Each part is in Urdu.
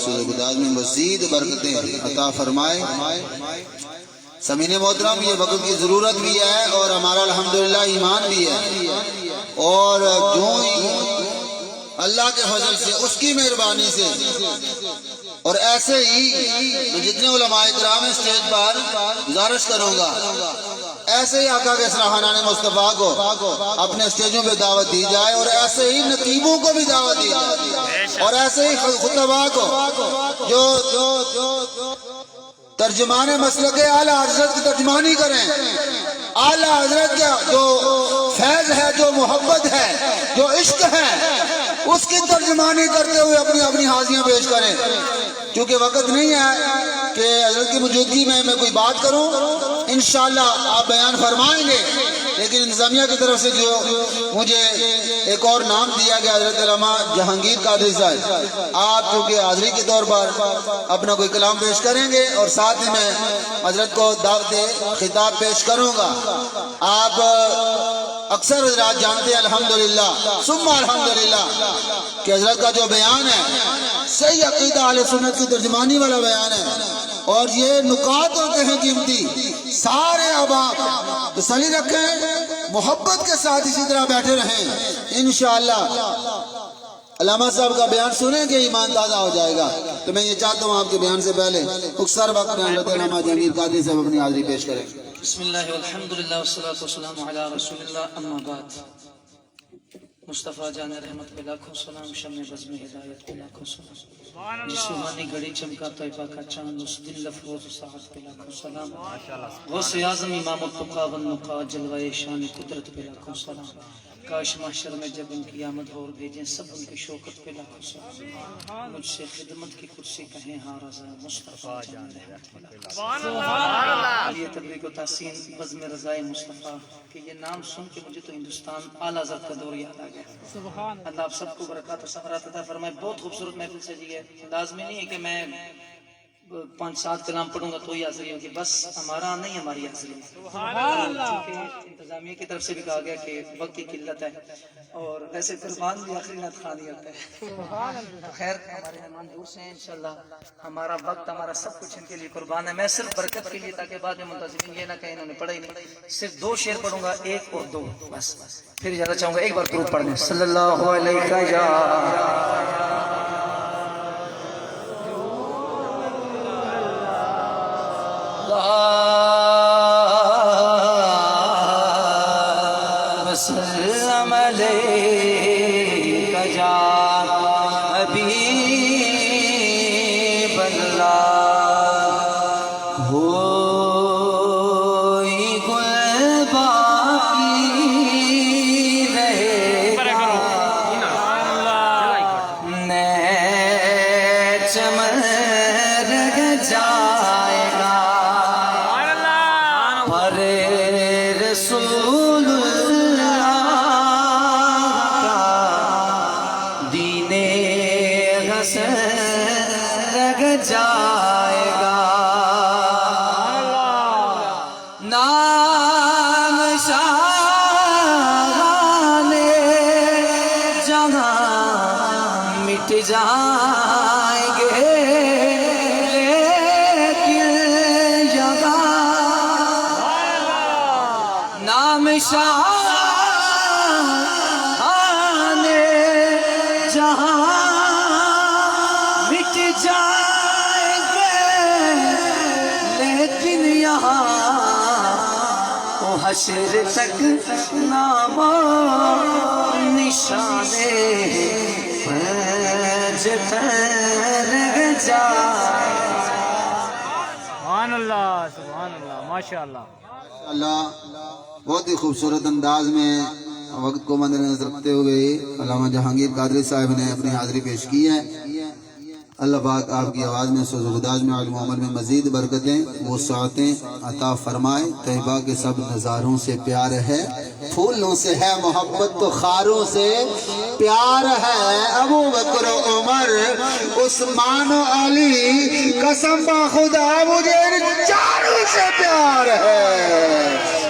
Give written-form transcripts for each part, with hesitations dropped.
سوگداز میں مزید برکتیں عطا فرمائے۔ سمین محترم، یہ وقت کی ضرورت بھی ہے اور ہمارا الحمدللہ ایمان بھی ہے، اور جو اللہ کے فضل سے، اس کی مہربانی سے، اور ایسے ہی جتنے علماء کرام اسٹیج پر گزارش کروں گا، ایسے ہی آقا کے سراہانہ مصطفیٰ کو اپنے اسٹیجوں پہ دعوت دی جائے، اور ایسے ہی نقیبوں کو بھی دعوت دی جائے، اور ایسے ہی خطباء کو جو ترجمان مسلک اعلیٰ حضرت کی ترجمانی کریں، اعلیٰ حضرت کا جو فیض ہے، جو محبت ہے، جو عشق ہے، اس کی ترجمانی کرتے ہوئے اپنی حاضریاں پیش کریں۔ کیونکہ وقت نہیں ہے کہ حضرت کی موجودگی میں کوئی بات کروں، انشاءاللہ آپ بیان فرمائیں گے، لیکن انتظامیہ کی طرف سے جو مجھے ایک اور نام دیا گیا حضرت علامہ جہانگیر قادری صاحب، آپ چونکہ حاضری کے طور پر اپنا کوئی کلام پیش کریں گے، اور ساتھ ہی میں حضرت کو دعوت خطاب پیش کروں گا۔ آپ اکثر حضرات جانتے ہیں الحمدللہ ثم الحمدللہ کہ حضرت کا جو بیان ہے صحیح عقیدہ اہل سنت کی ترجمانی والا بیان ہے، اور یہ نکات ہوتے ہیں قیمتی، سارے احباب تسلی رکھیں، محبت کے ساتھ اسی طرح بیٹھے رہیں، انشاءاللہ علامہ صاحب کا بیان سنیں کہ ایمان تازہ ہو جائے گا۔ تو میں یہ چاہتا ہوں آپ کے بیان سے پہلے اکثر وقت میں حضرت علامہ جہانگیر قادری صاحب اپنی حاضری پیش کریں۔ بسم اللہ والحمدللہ والصلاة والسلام علی رسول اللہ، اما بعد۔ مصطفیٰ جان رحمت پہ لاکھوں سلام، شمع بزم ہدایت پہ لاکھوں سلام، جس سبحانی گھڑی چمکا طیفہ کا چاند، اس دن لفروز ساعت پہ لاکھوں سلام، غوث اعظم امام التقا والنقا، جلوہ شان قدرت پہ لاکھوں سلام، کاش محشر میں جب ان کی آمد ہو اور بھیجیں سب ان کی شوکت پہ لاکھوں سلام، مجھ سے خدمت کی کرسی کہیں ہاں رضا، مصطفیٰ جان رحمت پہ لاکھوں سلام۔ یہ تبلیغ و تحسین بزم رضائے مصطفیٰ کہ یہ نام سن کے مجھے تو ہندوستان اعلیٰ حضرت کا دور یاد آ گیا۔ اللہ آپ سب کو برکات و ثمرات عطا فرمائے۔ بہت خوبصورت محفل سجی ہے، لازمی نہیں ہے کہ میں 5-7 کلام پڑھوں گا تو ہی حاضری ہوگی، بس ہمارا نہیں، ہماری حاضری ہے، چونکہ انتظامیہ کی طرف سے بھی کہا گیا کہ وقت کی قلت ہے، اور ویسے قربان بھی آخری نعت خوانی ہوتا ہے، تو خیر ہمارے مہمان دور سے ہیں، انشاءاللہ ہمارا وقت، ہمارا سب کچھ ان کے لیے قربان ہے۔ میں صرف برکت کے لیے، تاکہ بعد میں منتظرین یہ نہ کہیں انہوں نے پڑھا ہی نہیں، صرف 2 شعر پڑھوں گا، 1 اور 2 بس، پھر اجازت چاہوں گا ایک بار درود پڑھ لیں، صلی اللہ علیہ یا وسلم علیک یا حبیب اللہ، ہوئی گل باقی رہے گا، نئے چمن رگ جائے گا، پر رسول جائے گا، نام شاہان جہاں مٹ جائیں گے، لیکن یہاں نام شاہان جہاں مٹ جائیں گے، لیکن یہاں وہ حشر تک نام و نشانے پج رہ جائے۔ سبحان اللہ، سبحان اللہ، ماشاءاللہ اللہ بہت ہی خوبصورت انداز میں وقت کو مد نظر رکھتے ہوئے علامہ جہانگیر قادری صاحب نے اپنی حاضری پیش کی ہے۔ اللہ پاک آپ کی آواز میں، سوز و گداز میں، علم و عمل میں مزید برکتیں وسعتیں عطا فرمائے۔ طیبہ کے سب نظاروں سے پیار ہے، پھولوں سے ہے محبت تو خاروں سے پیار ہے، ابو بکر و عمر عثمان و علی، قسم خدا مجھے چاروں سے پیار ہے،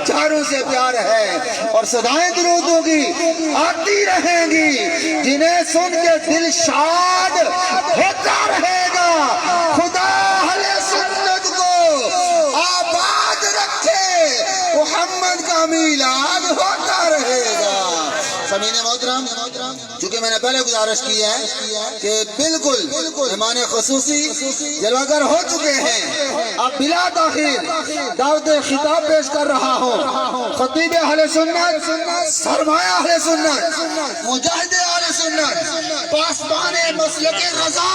چاروں سے پیار ہے، اور صدائیں درودوں کی آتی رہیں گی، جنہیں سن کے دل شاد ہوتا رہے گا، محترم چونکہ میں نے پہلے گزارش کی ہے کہ بالکل مہمان خصوصی جلوگر ہو چکے ہیں، اب بلا تاخیر دعوت خطاب پیش کر رہا ہوں خطیب اہل سنت، سرمایہ اہل سنت، مجاہد اہل سنت، پاسبان مسلک رضا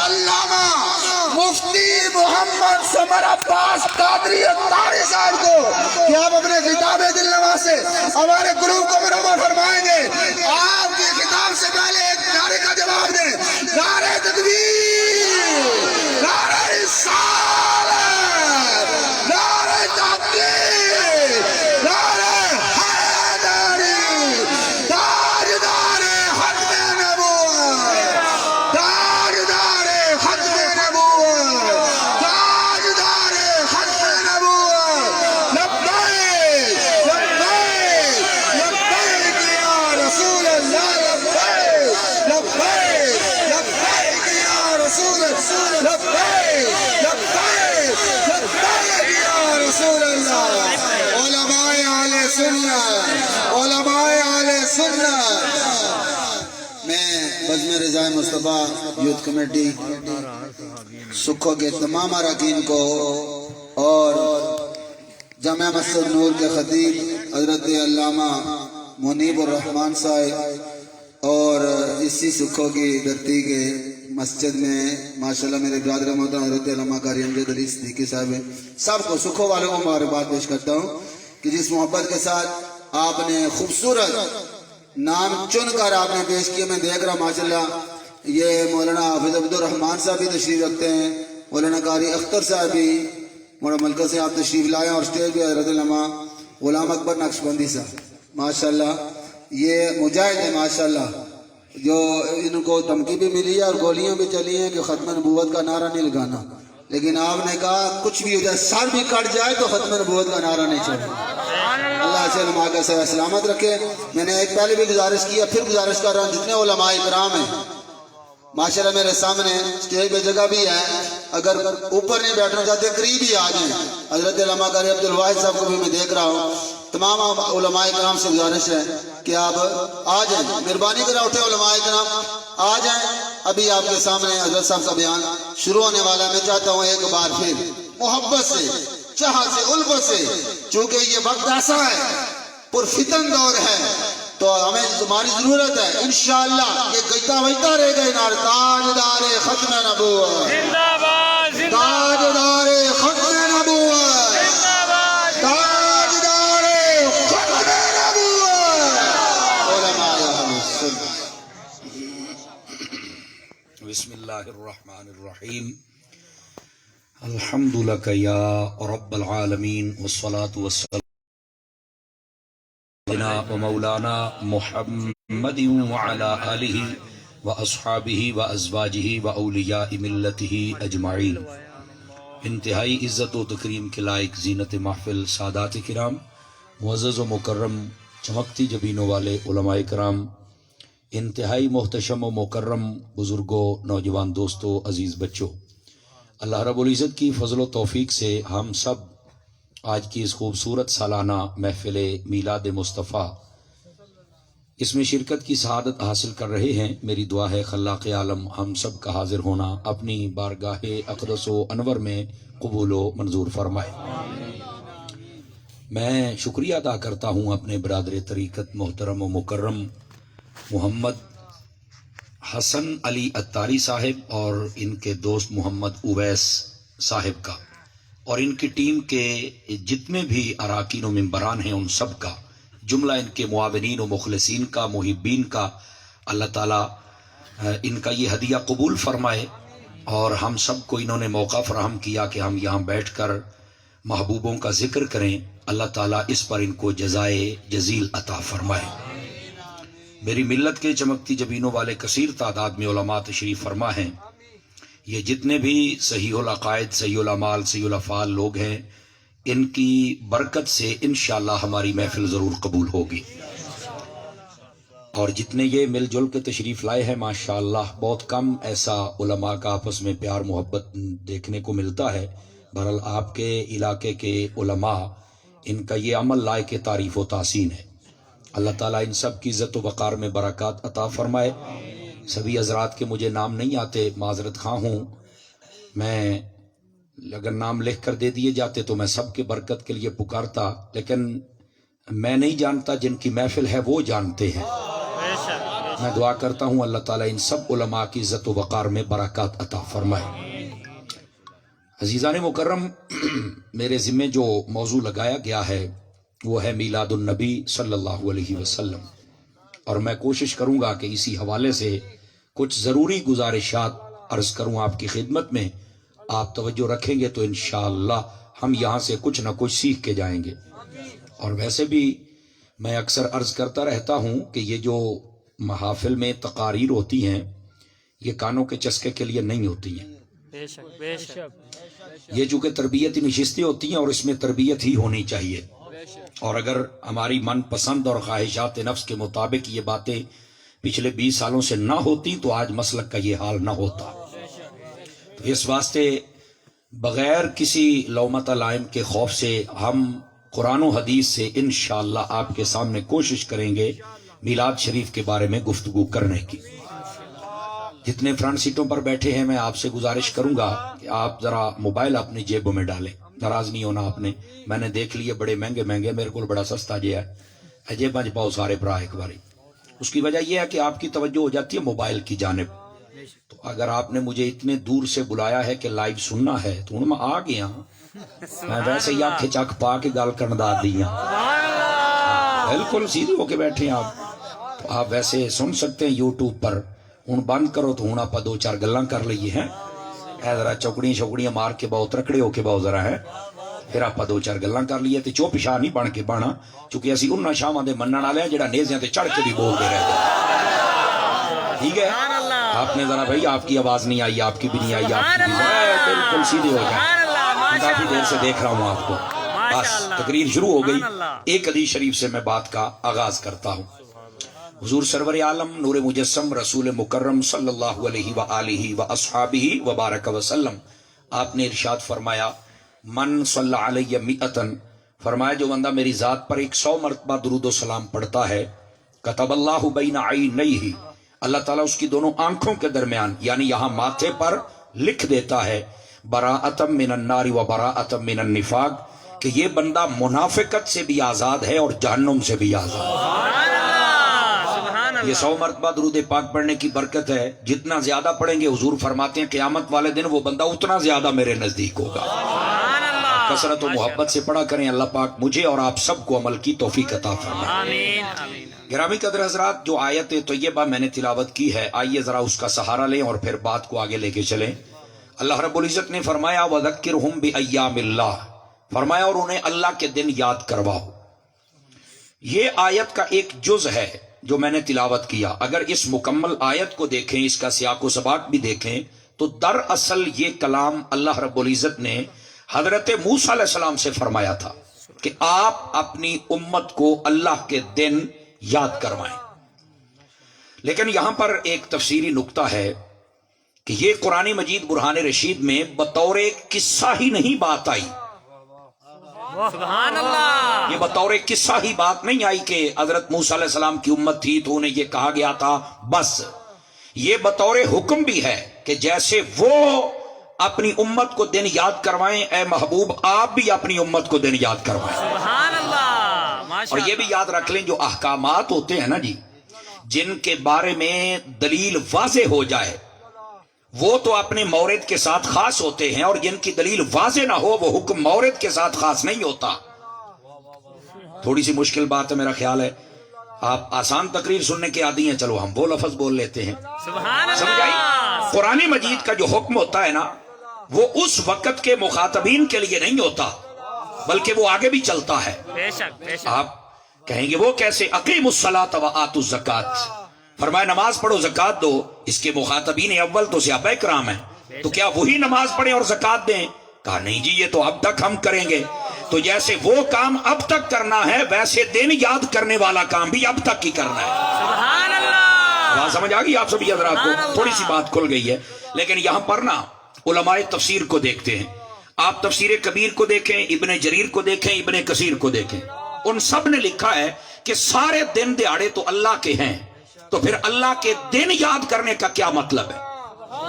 علامہ مفتی محمد سمر عباس قادری اتاری صاحب کو کہ آپ اپنے خطاب دل نواز سے ہمارے گروپ کو منور فرمائیں گے۔ آپ کے خطاب سے پہلے ایک نعرے کا جواب دیں، نعرہ تکبیر، نعرہ رسالت، نعرہ تحقیق، نعرہ حیدری، تاجدار ختم نبوت، تاجدار ختم نبوت، تاجدار ختم نبوت، لبیک لبیک لبیک یا رسول اللہ، لبیک لبیک لبیک یا رسول اللہ، لبیک لبیک لبیک یا رسول اللہ۔ علماء اہل سنت، علماء اہل سنت، میں بزم رضا مصطفیٰ یوتھ کمیٹی سکھو کے تمام اراکین کو اور جامعہ مسجد نور کے خطیب حضرت علامہ منیب الرحمان صاحب اور اسی سکھو کی دھرتی کے مسجد میں ماشاءاللہ میرے برادر محترم حضرت علامہ قاری امجد علی صدیقی صاحب ہیں، سب کو سکھو والوں کو مبارکباد پیش کرتا ہوں کہ جس محبت کے ساتھ آپ نے خوبصورت نام چن کر آپ نے پیش کیا۔ میں دیکھ رہا ماشاءاللہ یہ مولانا حافظ عبد الرحمان صاحب بھی تشریف رکھتے ہیں، مولانا قاری اختر صاحب بھی مولانا ملکہ سے آپ تشریف لائے اور اسٹیج پہ حضرت علامہ غلام اکبر نقشبندی صاحب ماشاءاللہ یہ مجاہد ہے ماشاءاللہ، جو ان کو دھمکی بھی ملی ہے اور گولیاں بھی چلی ہیں کہ ختم نبوت کا نعرہ نہیں لگانا، لیکن آپ نے کہا کچھ بھی ہو جائے، سر بھی کٹ جائے تو ختم نبوت کا نعرہ نہیں چلے۔ اللہ سے علماء کا صحت سلامت رکھے۔ میں نے ایک پہلے بھی گزارش کیا، پھر گزارش کر رہا ہوں، جتنے علماء کرام ہیں ماشاءاللہ میرے سامنے اسٹیج پہ جگہ بھی ہے، اگر اوپر نہیں بیٹھنا چاہتے قریب ہی آ جائیں۔ حضرت علامہ قاری عبد الواحد صاحب کو بھی میں دیکھ رہا ہوں، تمام علماء کرام سے گزارش ہے کہ آپ آ جائیں، مہربانی کرا اٹھے علماء کرام آ جائیں۔ ابھی آپ کے سامنے حضرت صاحب کا بیان شروع ہونے والا ہے۔ میں چاہتا ہوں ایک بار پھر محبت سے، چاہت سے، الفت سے، چونکہ یہ وقت ایسا ہے پرفتن دور ہے تو ہمیں تمہاری ضرورت ہے انشاءاللہ کہ گیتا ویتا رہ گئے نار تاجدار ختم نبوت، تاجدار ختم نبوت، تاجدار ختم نبوت، علماء اہل سنت۔ بسم اللہ الرحمن الرحیم، الحمد لک یا رب العالمین، والصلاة والسلام و مولانا محمد وعلى آلہ واصحابہ وازواجہ واولیاء ملتہ اجمعین۔ انتہائی عزت و تکریم کے لائق زینت محفل سادات کرام، معزز و مکرم چمکتی جبینوں والے علماء کرام، انتہائی محتشم و مکرم بزرگوں، نوجوان دوستوں، عزیز بچوں، اللہ رب العزت کی فضل و توفیق سے ہم سب آج کی اس خوبصورت سالانہ محفل میلاد مصطفیٰ اس میں شرکت کی سعادت حاصل کر رہے ہیں۔ میری دعا ہے خلاق عالم ہم سب کا حاضر ہونا اپنی بارگاہ اقدس و انور میں قبول و منظور فرمائے۔ میں شکریہ ادا کرتا ہوں اپنے برادر طریقت محترم و مکرم محمد حسن علی اتاری صاحب اور ان کے دوست محمد اویس صاحب کا، اور ان کی ٹیم کے جتنے بھی اراکین و ممبران ہیں ان سب کا، جملہ ان کے معاونین و مخلصین کا، محبین کا، اللہ تعالیٰ ان کا یہ ہدیہ قبول فرمائے، اور ہم سب کو انہوں نے موقع فراہم کیا کہ ہم یہاں بیٹھ کر محبوبوں کا ذکر کریں، اللہ تعالیٰ اس پر ان کو جزائے جزیل عطا فرمائے۔ میری ملت کے چمکتی جبینوں والے کثیر تعداد میں علماء تشریف فرما ہیں، یہ جتنے بھی صحیح العقائد، صحیح الاعمال، صحیح الافعال لوگ ہیں، ان کی برکت سے انشاءاللہ ہماری محفل ضرور قبول ہوگی۔ اور جتنے یہ مل جل کے تشریف لائے ہیں ماشاءاللہ، بہت کم ایسا علماء کا آپس میں پیار محبت دیکھنے کو ملتا ہے۔ بہرحال آپ کے علاقے کے علماء، ان کا یہ عمل لائق تعریف و تحسین ہے۔ اللہ تعالیٰ ان سب کی عزت و وقار میں برکات عطا فرمائے. سبھی حضرات کے مجھے نام نہیں آتے، معذرت خواہ ہوں. میں اگر نام لکھ کر دے دیے جاتے تو میں سب کے برکت کے لیے پکارتا، لیکن میں نہیں جانتا، جن کی محفل ہے وہ جانتے ہیں. میں دعا کرتا ہوں اللہ تعالیٰ ان سب علماء کی عزت و وقار میں برکات عطا فرمائے. عزیزان مکرم، میرے ذمے جو موضوع لگایا گیا ہے وہ ہے میلاد النبی صلی اللہ علیہ وسلم، اور میں کوشش کروں گا کہ اسی حوالے سے کچھ ضروری گزارشات عرض کروں آپ کی خدمت میں. آپ توجہ رکھیں گے تو انشاءاللہ ہم یہاں سے کچھ نہ کچھ سیکھ کے جائیں گے. اور ویسے بھی میں اکثر عرض کرتا رہتا ہوں کہ یہ جو محافل میں تقاریر ہوتی ہیں یہ کانوں کے چسکے کے لیے نہیں ہوتی ہیں. بے شک بے شک. یہ چونکہ تربیتی نشستیں ہوتی ہیں اور اس میں تربیت ہی ہونی چاہیے. اور اگر ہماری من پسند اور خواہشات نفس کے مطابق یہ باتیں پچھلے 20 سالوں سے نہ ہوتی تو آج مسلک کا یہ حال نہ ہوتا. تو اس واسطے بغیر کسی لومۃ لائم کے خوف سے ہم قرآن و حدیث سے انشاءاللہ آپ کے سامنے کوشش کریں گے میلاد شریف کے بارے میں گفتگو کرنے کی. جتنے فرنٹ سیٹوں پر بیٹھے ہیں میں آپ سے گزارش کروں گا کہ آپ ذرا موبائل اپنی جیبوں میں ڈالیں. ناراض نہیں ہونا آپ نے، میں نے دیکھ لیے بڑے مہنگے مہنگے، میرے کو بڑا سستا جیا ہے جیب بچ پاؤ سارے برا ایک باری. اس کی وجہ یہ ہے کہ آپ کی توجہ ہو جاتی ہے موبائل کی جانب. تو اگر آپ نے مجھے اتنے دور سے بلایا ہے کہ لائیو سننا ہے تو میں آ گیا. میں ویسے ہی آنکھیں چک پا کے گل کرن دا دی ہاں، بالکل سیدھے ہو کے بیٹھے ہیں آپ. تو آپ ویسے سن سکتے ہیں یوٹیوب پر. ہوں بند کرو تو ہوں آپ 2-4 گلاں کر لیے ہیں. اے ذرا چوکڑیاں شوکڑیاں مار کے بہت رکڑے ہو کے بہت ذرا ہے، پھر آپ 2-4 گلاں کر لیے. تے چوپ شاہ نہیں بن کے بانا، چونکہ اسی انہاں شاواں دے منن والے ہیں جڑا نیزیاں تے چڑھ کے بھی بولتے رہتے. ٹھیک ہے، آپ نے ذرا بھائی آپ کی آواز نہیں آئی، آپ کی بھی نہیں آئی، آپ کی بھی بالکل سیدھے ہو جائیں. کافی دیر سے دیکھ رہا ہوں آپ کو. بس تقریر شروع ہو گئی. ایک حدیث شریف سے میں بات کا آغاز کرتا ہوں. حضور سرور عالم نور مجسم رسول مکرم صلی اللہ علیہ وآلہ واصحابہ وبارک وسلم، آپ نے ارشاد فرمایا من صلی علیہ مئتن، فرمایا جو بندہ میری ذات پر 100 مرتبہ درود و سلام پڑھتا ہے، کتب اللہ بین عینیہ، اللہ تعالیٰ اس کی دونوں آنکھوں کے درمیان یعنی یہاں ماتھے پر لکھ دیتا ہے براءۃ من النار و براءۃ من النفاق، کہ یہ بندہ منافقت سے بھی آزاد ہے اور جہنم سے بھی آزاد ہے. یہ 100 مرتبہ درود پاک پڑھنے کی برکت ہے. جتنا زیادہ پڑھیں گے حضور فرماتے ہیں قیامت والے دن وہ بندہ اتنا زیادہ میرے نزدیک ہوگا. کثرت و محبت سے پڑھا کریں. اللہ پاک مجھے اور آپ سب کو عمل کی توفیق عطا فرمائے. گرامی قدر حضرات، جو آیت طیبہ میں نے تلاوت کی ہے، آئیے ذرا اس کا سہارا لیں اور پھر بات کو آگے لے کے چلیں. اللہ رب العزت نے فرمایا وَذَكِّرْهُمْ بِأَيَّامِ اللَّهِ، فرمایا اور انہیں اللہ کے دن یاد کرواؤ. یہ آیت کا ایک جز ہے جو میں نے تلاوت کیا. اگر اس مکمل آیت کو دیکھیں، اس کا سیاق و سباق بھی دیکھیں، تو دراصل یہ کلام اللہ رب العزت نے حضرت موسیٰ علیہ السلام سے فرمایا تھا کہ آپ اپنی امت کو اللہ کے دن یاد کروائیں. لیکن یہاں پر ایک تفسیری نکتہ ہے کہ یہ قرآن مجید برہان رشید میں بطور قصہ ہی نہیں بات آئی. سبحان اللہ. یہ بطور قصہ ہی بات نہیں آئی کہ حضرت موسیٰ علیہ السلام کی امت تھی تو انہیں یہ کہا گیا تھا. بس یہ بطور حکم بھی ہے کہ جیسے وہ اپنی امت کو دن یاد کروائیں، اے محبوب آپ بھی اپنی امت کو دن یاد کروائیں. سبحان اللہ. اور یہ بھی یاد رکھ لیں جو احکامات ہوتے ہیں نا جی، جن کے بارے میں دلیل واضح ہو جائے وہ تو اپنے مورد کے ساتھ خاص ہوتے ہیں، اور جن کی دلیل واضح نہ ہو وہ حکم مورد کے ساتھ خاص نہیں ہوتا. تھوڑی سی مشکل بات ہے میرا خیال ہے. آپ آسان تقریر سننے کے عادی ہیں، چلو ہم وہ لفظ بول لیتے ہیں. سبحان سمجھائی؟ اللہ. قرآن مجید کا جو حکم ہوتا ہے نا وہ اس وقت کے مخاطبین کے لیے نہیں ہوتا بلکہ وہ آگے بھی چلتا ہے. بے شک بے شک. آپ کہیں گے وہ کیسے؟ اقیموا الصلاۃ وآتوا الزکات، فرمایا نماز پڑھو زکات دو. اس کے مخاطبین اول تو صحابہ کرام ہیں، تو کیا وہی نماز پڑھیں اور زکات دیں؟ کہا نہیں جی، یہ تو اب تک ہم کریں گے. تو جیسے وہ کام اب تک کرنا ہے ویسے دن یاد کرنے والا کام بھی اب تک ہی کرنا ہے. سبحان اللہ. بات سمجھ آ گئی آپ سبھی حضرات کو؟ تھوڑی سی بات کھل گئی ہے. لیکن یہاں پر نا علماء تفسیر کو دیکھتے ہیں. آپ تفسیر کبیر کو دیکھیں، ابن جریر کو دیکھیں، ابن کثیر کو دیکھیں. ان سب نے لکھا ہے کہ سارے دن دہاڑے تو اللہ کے ہیں، تو پھر اللہ کے دن یاد کرنے کا کیا مطلب ہے؟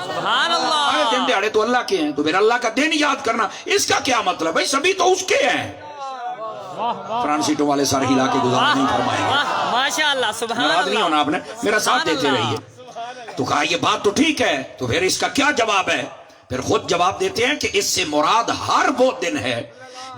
سبحان اللہ، سارے دن دہاڑے تو اللہ کے ہیں، تو پھر اللہ کا دن یاد کرنا اس کا کیا مطلب ہے؟ سبھی تو اس کے ہیں۔ فرانس سیٹوں والے سارے ہلا کے گزار نہیں فرمائیں گے، ماشاء اللہ، سبحان ناراض نہیں ہونا، اللہ، آپ نے میرا ساتھ دیتے رہیے۔ تو کہا یہ بات تو ٹھیک ہے، تو پھر اس کا کیا جواب ہے؟ پھر خود جواب دیتے ہیں کہ اس سے مراد ہر وہ دن ہے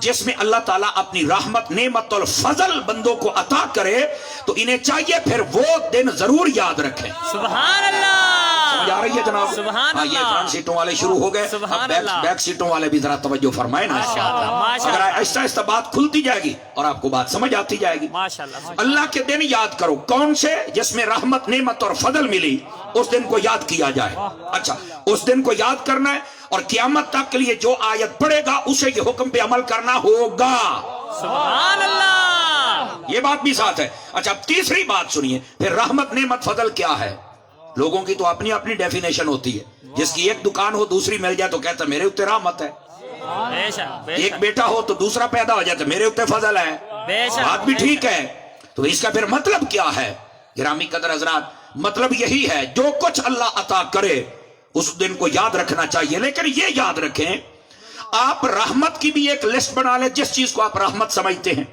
جس میں اللہ تعالیٰ اپنی رحمت، نعمت اور فضل بندوں کو عطا کرے، تو انہیں چاہیے پھر وہ دن ضرور یاد رکھیں۔ سبحان اللہ، سمجھ آ رہی ہے جناب؟ سبحان ہاں، یہ اللہ، فرنٹ سیٹوں والے شروع ہو گئے، سبحان اب اللہ، بیک سیٹوں والے بھی ذرا توجہ فرمائیں نا۔ ماشاء اللہ، ماشاء اگر اللہ، آہستہ آہستہ بات کھلتی جائے گی اور آپ کو بات سمجھ آتی جائے گی۔ ماشاء اللہ، اللہ کے دن یاد کرو، کون سے؟ جس میں رحمت، نعمت اور فضل ملی، اس دن کو یاد کیا جائے۔ اچھا، اس دن کو یاد کرنا ہے، اور قیامت تک کے لیے جو آیت پڑھے گا اسے یہ حکم پہ عمل کرنا ہوگا۔ سبحان اللہ، یہ بات بھی ساتھ ہے۔ اچھا، اب تیسری بات سنیے، پھر رحمت، نعمت، فضل کیا ہے؟ لوگوں کی تو اپنی اپنی ڈیفینیشن ہوتی ہے۔ جس کی ایک دکان ہو دوسری مل جائے تو کہتا ہے میرے اوپر رحمت ہے، بے شک، بے ایک شک، بیٹا ہو تو دوسرا پیدا ہو جاتا ہے میرے اوپر فضل ہے۔ بے شک، بات بھی بے ٹھیک شک، ہے، تو اس کا پھر مطلب کیا ہے؟ گرامی قدر حضرات، مطلب یہی ہے جو کچھ اللہ عطا کرے اس دن کو یاد رکھنا چاہیے، لیکن یہ یاد رکھیں آپ رحمت کی بھی ایک لسٹ بنا لیں، جس چیز کو آپ رحمت سمجھتے ہیں،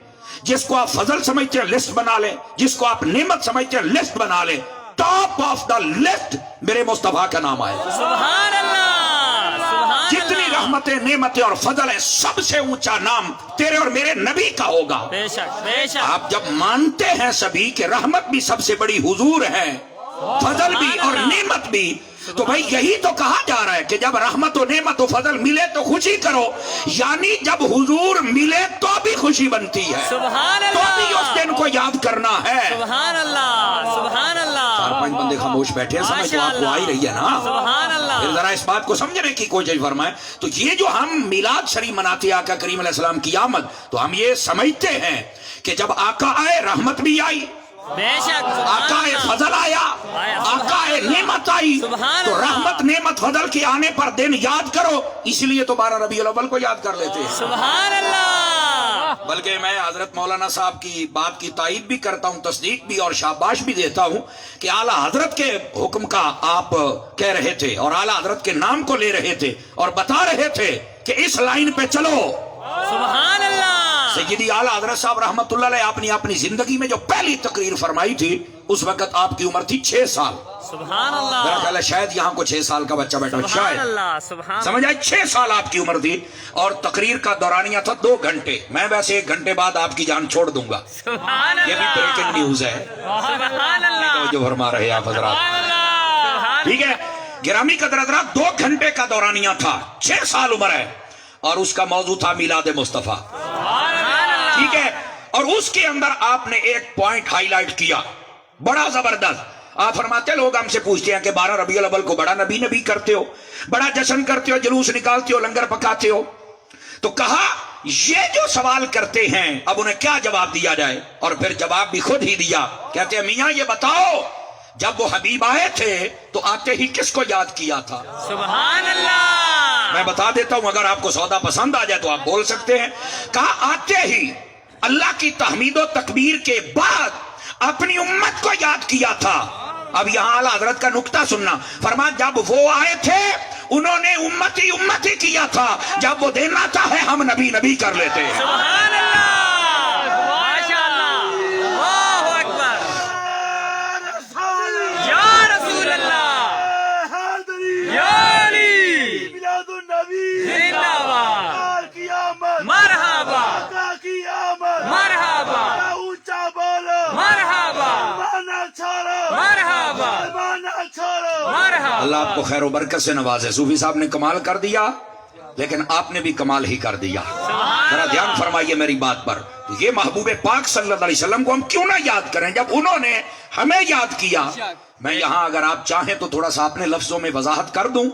جس کو آپ فضل سمجھتے ہیں لسٹ بنا لیں، جس کو آپ نعمت سمجھتے ہیں لسٹ بنا لیں، ٹاپ آف دا لسٹ میرے مصطفیٰ کا نام آئے۔ سبحان اللہ، سبحان جتنی اللہ، رحمتیں، نعمتیں اور فضل ہیں، سب سے اونچا نام تیرے اور میرے نبی کا ہوگا۔ بے شک، بے شک، آپ جب مانتے ہیں سبھی کہ رحمت بھی سب سے بڑی حضور ہے، فضل بھی اور نعمت بھی، تو بھائی یہی تو کہا جا رہا ہے کہ جب رحمت و نعمت و فضل ملے تو خوشی کرو، یعنی جب حضور ملے تو بھی خوشی بنتی ہے، سبحان تو بھی اس اللہ، دن کو یاد کرنا ہے۔ سبحان اللہ، سبحان اللہ، 4-5 بندے خاموش بیٹھے ہیں، سمجھ تو آپ کو آ ہی رہی ہے نا؟ سبحان اللہ، پھر ذرا اس بات کو سمجھنے کی کوشش فرمائیں۔ تو یہ جو ہم میلاد شریف مناتے ہیں آقا کریم علیہ السلام کی آمد، تو ہم یہ سمجھتے ہیں کہ جب آقا آئے رحمت بھی آئی، بے شک، آقا فضل آیا، آقا نعمت آئی، سبحان تو اللہ، رحمت، نعمت، فضل کے آنے پر دن یاد کرو، اس لیے تو 12 ربیع الاول کو یاد کر لیتے ہیں۔ سبحان اللہ، بلکہ میں حضرت مولانا صاحب کی بات کی تائید بھی کرتا ہوں، تصدیق بھی اور شاباش بھی دیتا ہوں کہ اعلیٰ حضرت کے حکم کا آپ کہہ رہے تھے اور اعلیٰ حضرت کے نام کو لے رہے تھے اور بتا رہے تھے کہ اس لائن پہ چلو۔ سبحان اللہ، سیدی اعلیٰ حضرت صاحب رحمت اللہ علیہ آپ نے اپنی زندگی میں جو پہلی تقریر فرمائی تھی اس وقت آپ کی عمر تھی 6 سال۔ سبحان میرا اللہ، خیال ہے شاید یہاں کو 6 سال کا بچہ بیٹھا سبحان شاید، اللہ، سبحان، سمجھ آئی؟ 6 سال آپ کی عمر تھی اور تقریر کا دورانیہ تھا 2 گھنٹے۔ میں ویسے 1 گھنٹے بعد آپ کی جان چھوڑ دوں گا، سبحان یہ بھی اللہ، بریکنگ نیوز ہے سبحان اللہ، جو فرما رہے ہیں آپ حضرات، سبحان اللہ، ٹھیک ہے؟ گرامی قدر حضرات 2 گھنٹے کا دورانیہ تھا، 6 سال عمر ہے، اور اس کا موضوع تھا میلاد مصطفیٰ، ٹھیک ہے؟ اور اس کے اندر آپ نے ایک پوائنٹ ہائی لائٹ کیا بڑا زبردست۔ آپ فرماتے ہیں لوگ ہم سے پوچھتے ہیں کہ 12 ربیع الاول کو بڑا نبی کرتے ہو، بڑا جشن کرتے ہو، جلوس نکالتے ہو، لنگر پکاتے ہو، تو کہا یہ جو سوال کرتے ہیں اب انہیں کیا جواب دیا جائے؟ اور پھر جواب بھی خود ہی دیا، کہتے ہیں میاں یہ بتاؤ جب وہ حبیب آئے تھے تو آتے ہی کس کو یاد کیا تھا؟ سبحان اللہ، میں بتا دیتا ہوں، اگر آپ کو سودا پسند آ جائے تو آپ بول سکتے ہیں۔ کہا آتے ہی اللہ کی تحمید و تکبیر کے بعد اپنی امت کو یاد کیا تھا۔ اب یہاں اعلیٰ حضرت کا نکتہ سننا، فرمایا جب وہ آئے تھے انہوں نے امتی کیا تھا، جب وہ دین آتا ہے ہم نبی کر لیتے ہیں۔ سبحان اللہ، ماشاء اللہ، اللہ اکبر، یا رسول اللہ، یا علی، زندہ باد، مرحبا، مرحبا، مرحبا، مرحبا، مرحبا، اللہ آپ کو خیر و برکت سے نوازے۔ صوفی صاحب نے کمال کر دیا لیکن آپ نے بھی کمال ہی کر دیا۔ ذرا دھیان فرمائیے میری بات پر، تو یہ محبوب پاک صلی اللہ علیہ وسلم کو ہم کیوں نہ یاد کریں جب انہوں نے ہمیں یاد کیا؟ میں یہاں اگر آپ چاہیں تو تھوڑا سا اپنے لفظوں میں وضاحت کر دوں،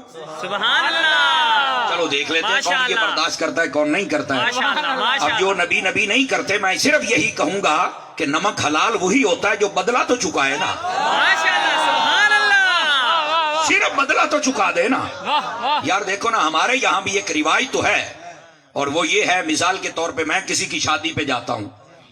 سبحان اللہ، چلو دیکھ لیتے ہیں کون یہ برداشت کرتا ہے کون نہیں کرتا ہے۔ ماشاء اللہ، ماشاء اب جو اللہ، نبی نہیں کرتے، میں صرف یہی کہوں گا کہ نمک حلال وہی ہوتا ہے جو بدلہ تو چکا ہے نا، ماشاء اللہ، سبحان اللہ، صرف بدلہ تو چکا دے نا۔ یار دیکھو نا، ہمارے یہاں بھی ایک روایت تو ہے، اور وہ یہ ہے، مثال کے طور پہ میں کسی کی شادی پہ جاتا ہوں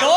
2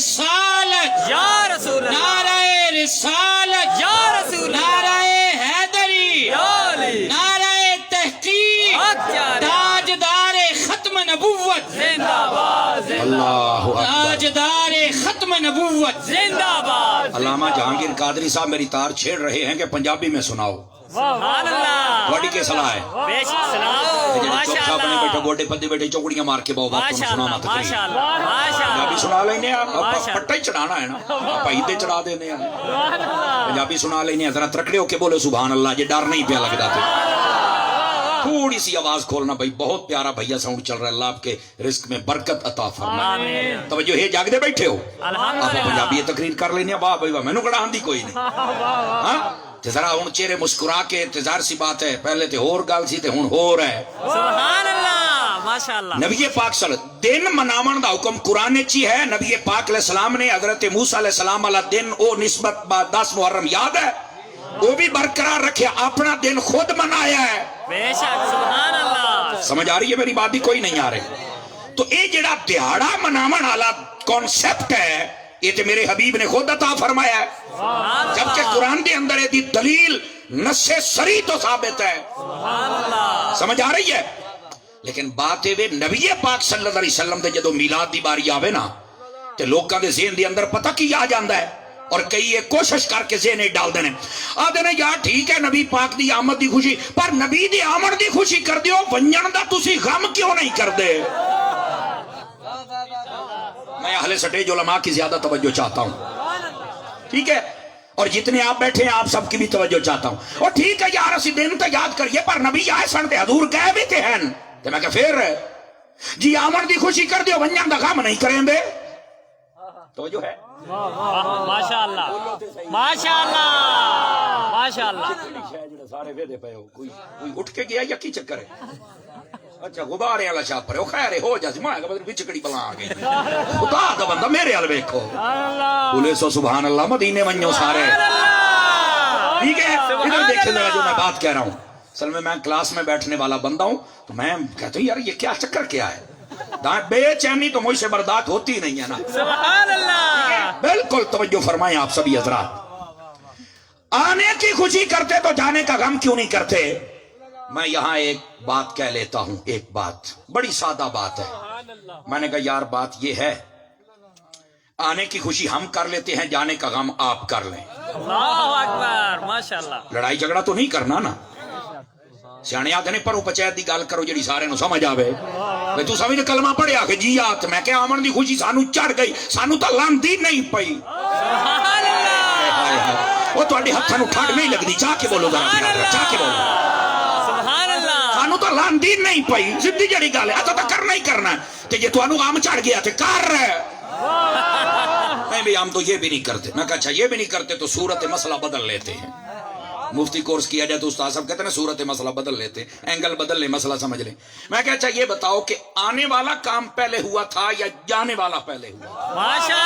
رسالت یا رسول اللہ نعرہ رسالت یا رسول اللہ نعرہ حیدری یا علی نعرہ تحقیق حق جاری تاجدار ختم نبوت زندہ باد اللہ اکبر. تاجدار ختم نبوت زندہ باد علامہ جہانگیر قادری صاحب میری تار چھیڑ رہے ہیں کہ پنجابی میں سناؤ. سبحان اللہ تھوڑی کے صلاح ہے بے شک سناؤ چپ ماشاء چاپ نے بیٹھے اللہ گوڈے پدے بیٹھے چوکڑیاں مار کے بہت بات ماشاء سنا اللہ مت ماشاء اللہ ماشاء پنجابی اللہ سنا لینے ماشاء پٹا ہی چڑھانا ہے نا آپ عیدے چڑھا دینے ہیں سبحان اللہ پنجابی سنا لینے ذرا ترکڑے ہو کے بولے سبحان اللہ یہ ڈر نہیں پیا لگتا تھا. تھوڑی سی آواز کھولنا بھائی بہت پیارا بھیا ساؤنڈ چل رہا ہے. اللہ آپ کے رزق میں برکت عطا فرمائے. آمین توجہ ہے جاگ دے بیٹھے ہو آپ الحمدللہ پنجابی تقریر کر لینے واہ بھائی واہ مینوں کڑا ہندی کوئی نہیں ہاں تے ذرا ہن چہرے مسکرا کے انتظار سی بات ہے پہلے تے ہور گل سی تے ہن ہور ہے. سبحان اللہ ماشاء اللہ نبی پاک صلی اللہ دن مناون دا حکم قرآن چی ہے. نبی پاک علیہ السلام نے حضرت موسیٰ علیہ السلام والا دن او نسبت با 10 محرم یاد ہے وہ بھی برقرار رکھے اپنا دن خود منایا ہے. بے شک سبحان اللہ سمجھ آ رہی ہے میری بات بھی کوئی نہیں آ رہی. تو اے جڑا دیہاڑا مناون والا کانسیپٹ ہے یہ تے میرے حبیب نے خود عطا فرمایا ہے جبکہ قرآن دے اندر دی دلیل نص سری تو ثابت ہے. سبحان اللہ سمجھ آ رہی ہے. لیکن بات ہے نبی پاک صلی اللہ علیہ وسلم دے جدو میلاد دی باری آوے نا تے لوکاں دے ذہن دے اندر پتہ کی آ جاندا ہے اور کئی یہ کوشش کر کے ذہن ڈال دینے آدھے نے یار ٹھیک ہے نبی پاک دی آمد دی خوشی پر نبی دی آمد دی خوشی کر دیو ونجن دا تسی غم کیوں نہیں کر دے. میں اہل سٹیج علماء کی زیادہ توجہ چاہتا ہوں ٹھیک ہے اور جتنے آپ بیٹھے ہیں آپ سب کی بھی توجہ چاہتا ہوں. اور ٹھیک ہے یار اسی دن تو یاد کریے پر نبی آئے سن تے حضور گئے بھی تھے ہیں تے میں کہ پھر جی آمد دی خوشی کر دیو ونجن دا غم نہیں کریں دے. توجہ ہے ماشاء اللہ ماشاء اللہ ماشاء اللہ سارے ویدے پے ہو کوئی اٹھ کے گیا یا کی چکر ہے اچھا غبارے والا چھاپ پر ہو خیر ہو جاسی میں کہ وچکڑی بلا آ گئی خدا دا بندہ میرے ال ویکھو بولے سو سبحان اللہ مدینے ونجو سارے ٹھیک ہے. ادھر دیکھیں ذرا جو میں بات کہہ رہا ہوں اصل میں کلاس میں بیٹھنے والا بندہ ہوں تو میں کہتا ہوں یار یہ کیا چکر کیا ہے بے چینی تو مجھ سے برداشت ہوتی نہیں ہے نا. سبحان اللہ بالکل توجہ فرمائیں آپ سبھی حضرات. آنے کی خوشی کرتے تو جانے کا غم کیوں نہیں کرتے. میں یہاں ایک بات کہہ لیتا ہوں ایک بات بڑی سادہ بات ہے. میں نے کہا یار بات یہ ہے آنے کی خوشی ہم کر لیتے ہیں جانے کا غم آپ کر لیں. اللہ اکبر ماشاء اللہ لڑائی جھگڑا تو نہیں کرنا نا. سیانے آتے نے پرو پچایت دی گل کرو جڑی سارے نو سمجھ آوے. میں تو سمجھ کلمہ پڑھیا کہ جی آت میں کہ آمن دی خوشی سانو چڑھ گئی سانو تو لاندی نہیں پئی. سبحان اللہ وہ تواڈے ہتھاں نو ٹھڈ نہیں لگدی چاہ کے بولو ذرا چاہ کے بولو سبحان اللہ سانو تو لاندی نہیں پئی سیدھی جڑی گل ہے تو کرنا ہی کرنا ہے تے جے تانوں غم چڑھ گیا تے کر میں بھی ہم تو یہ بھی نہیں کرتے. میں کہا اچھا یہ بھی نہیں کرتے تو صورت مسئلہ بدل لیتے ہیں. مفتی کورس کیا جائے تو استاد صاحب کہتے ہیں صورت مسئلہ بدل لیتے اینگل بدل لیں مسئلہ سمجھ لیں. میں کہا اچھا یہ بتاؤ کہ آنے والا کام پہلے ہوا تھا یا جانے والا پہلے ہوا. ماشاء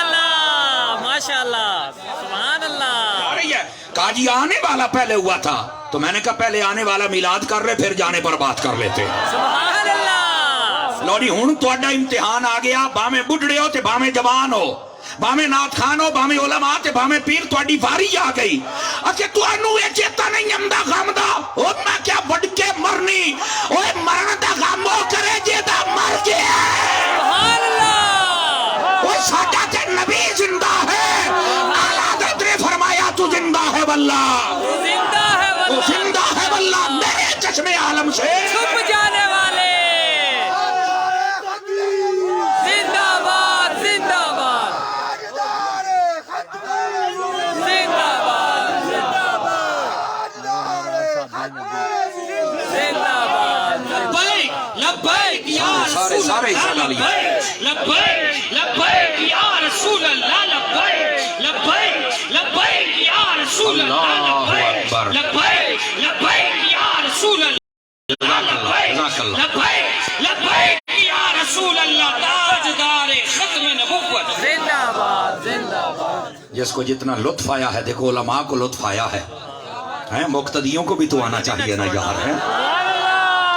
اللہ سبحان اللہ. آ رہی ہے کہا جی آنے والا پہلے ہوا تھا تو میں نے کہا پہلے آنے والا میلاد کر لے پھر جانے پر بات کر لیتے. سبحان اللہ. لو جی ہوں تہاڈا امتحان آ گیا باویں بڈھڑے ہو تے باویں جوان ہو باویں نات خان ہو باویں علماء تے باویں پیر تہاڈی واری آ گئی. اچھا تانوں اے چیتا نہیں آندا غم دا او میں کیا وڈ کے مرنی اوے مرن دا غم او کرے جے دا مر گیا. سبحان اللہ. او ساڈا تے نبی زندہ ہے اعلی حضرت نے فرمایا تو زندہ ہے واللہ زندہ ہے تو زندہ ہے واللہ میرے چشمے عالم سے چھپ جانے والے. زندہ باد زندہ باد زندہ باد زندہ باد. لبیک لبیک یا سارے رسول سارے اللہ لبیک لبیک لبیک یا رسول اللہ لبیک لبیک لبیک یا رسول اللہ اللہ اکبر. لبیک لبیک یا رسول اللہ جزاک اللہ. لبیک لبیک یا رسول اللہ تاجدار ختم نبوت. زندہ باد زندہ باد. جس کو جتنا لطف آیا ہے دیکھو علماء کو لطف آیا ہے مقتدیوں کو بھی تو آنا چاہیے نا یار ہے.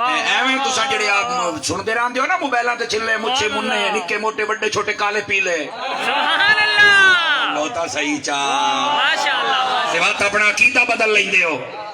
ਐਵੇਂ ਤੁਸੀਂ ਜਿਹੜੇ ਆਪ ਸੁਣਦੇ ਰਹਿੰਦੇ ਹੋ ਨਾ ਮੋਬਾਈਲਾਂ ਤੇ ਛਿੱਲੇ ਮੁੱਛੇ ਮੁੰਨੇ ਨਿੱਕੇ ਮੋਟੇ ਵੱਡੇ ਛੋਟੇ ਕਾਲੇ ਪੀਲੇ। ਸੁਭਾਨ ਅੱਲਾਹ। ਬਹੁਤਾ ਸਹੀ ਚਾ ਮਾਸ਼ਾਅੱਲਾਹ। ਸਿਵਾਤ ਆਪਣਾ ਅਕੀਦਾ ਬਦਲ ਲੈਂਦੇ ਹੋ।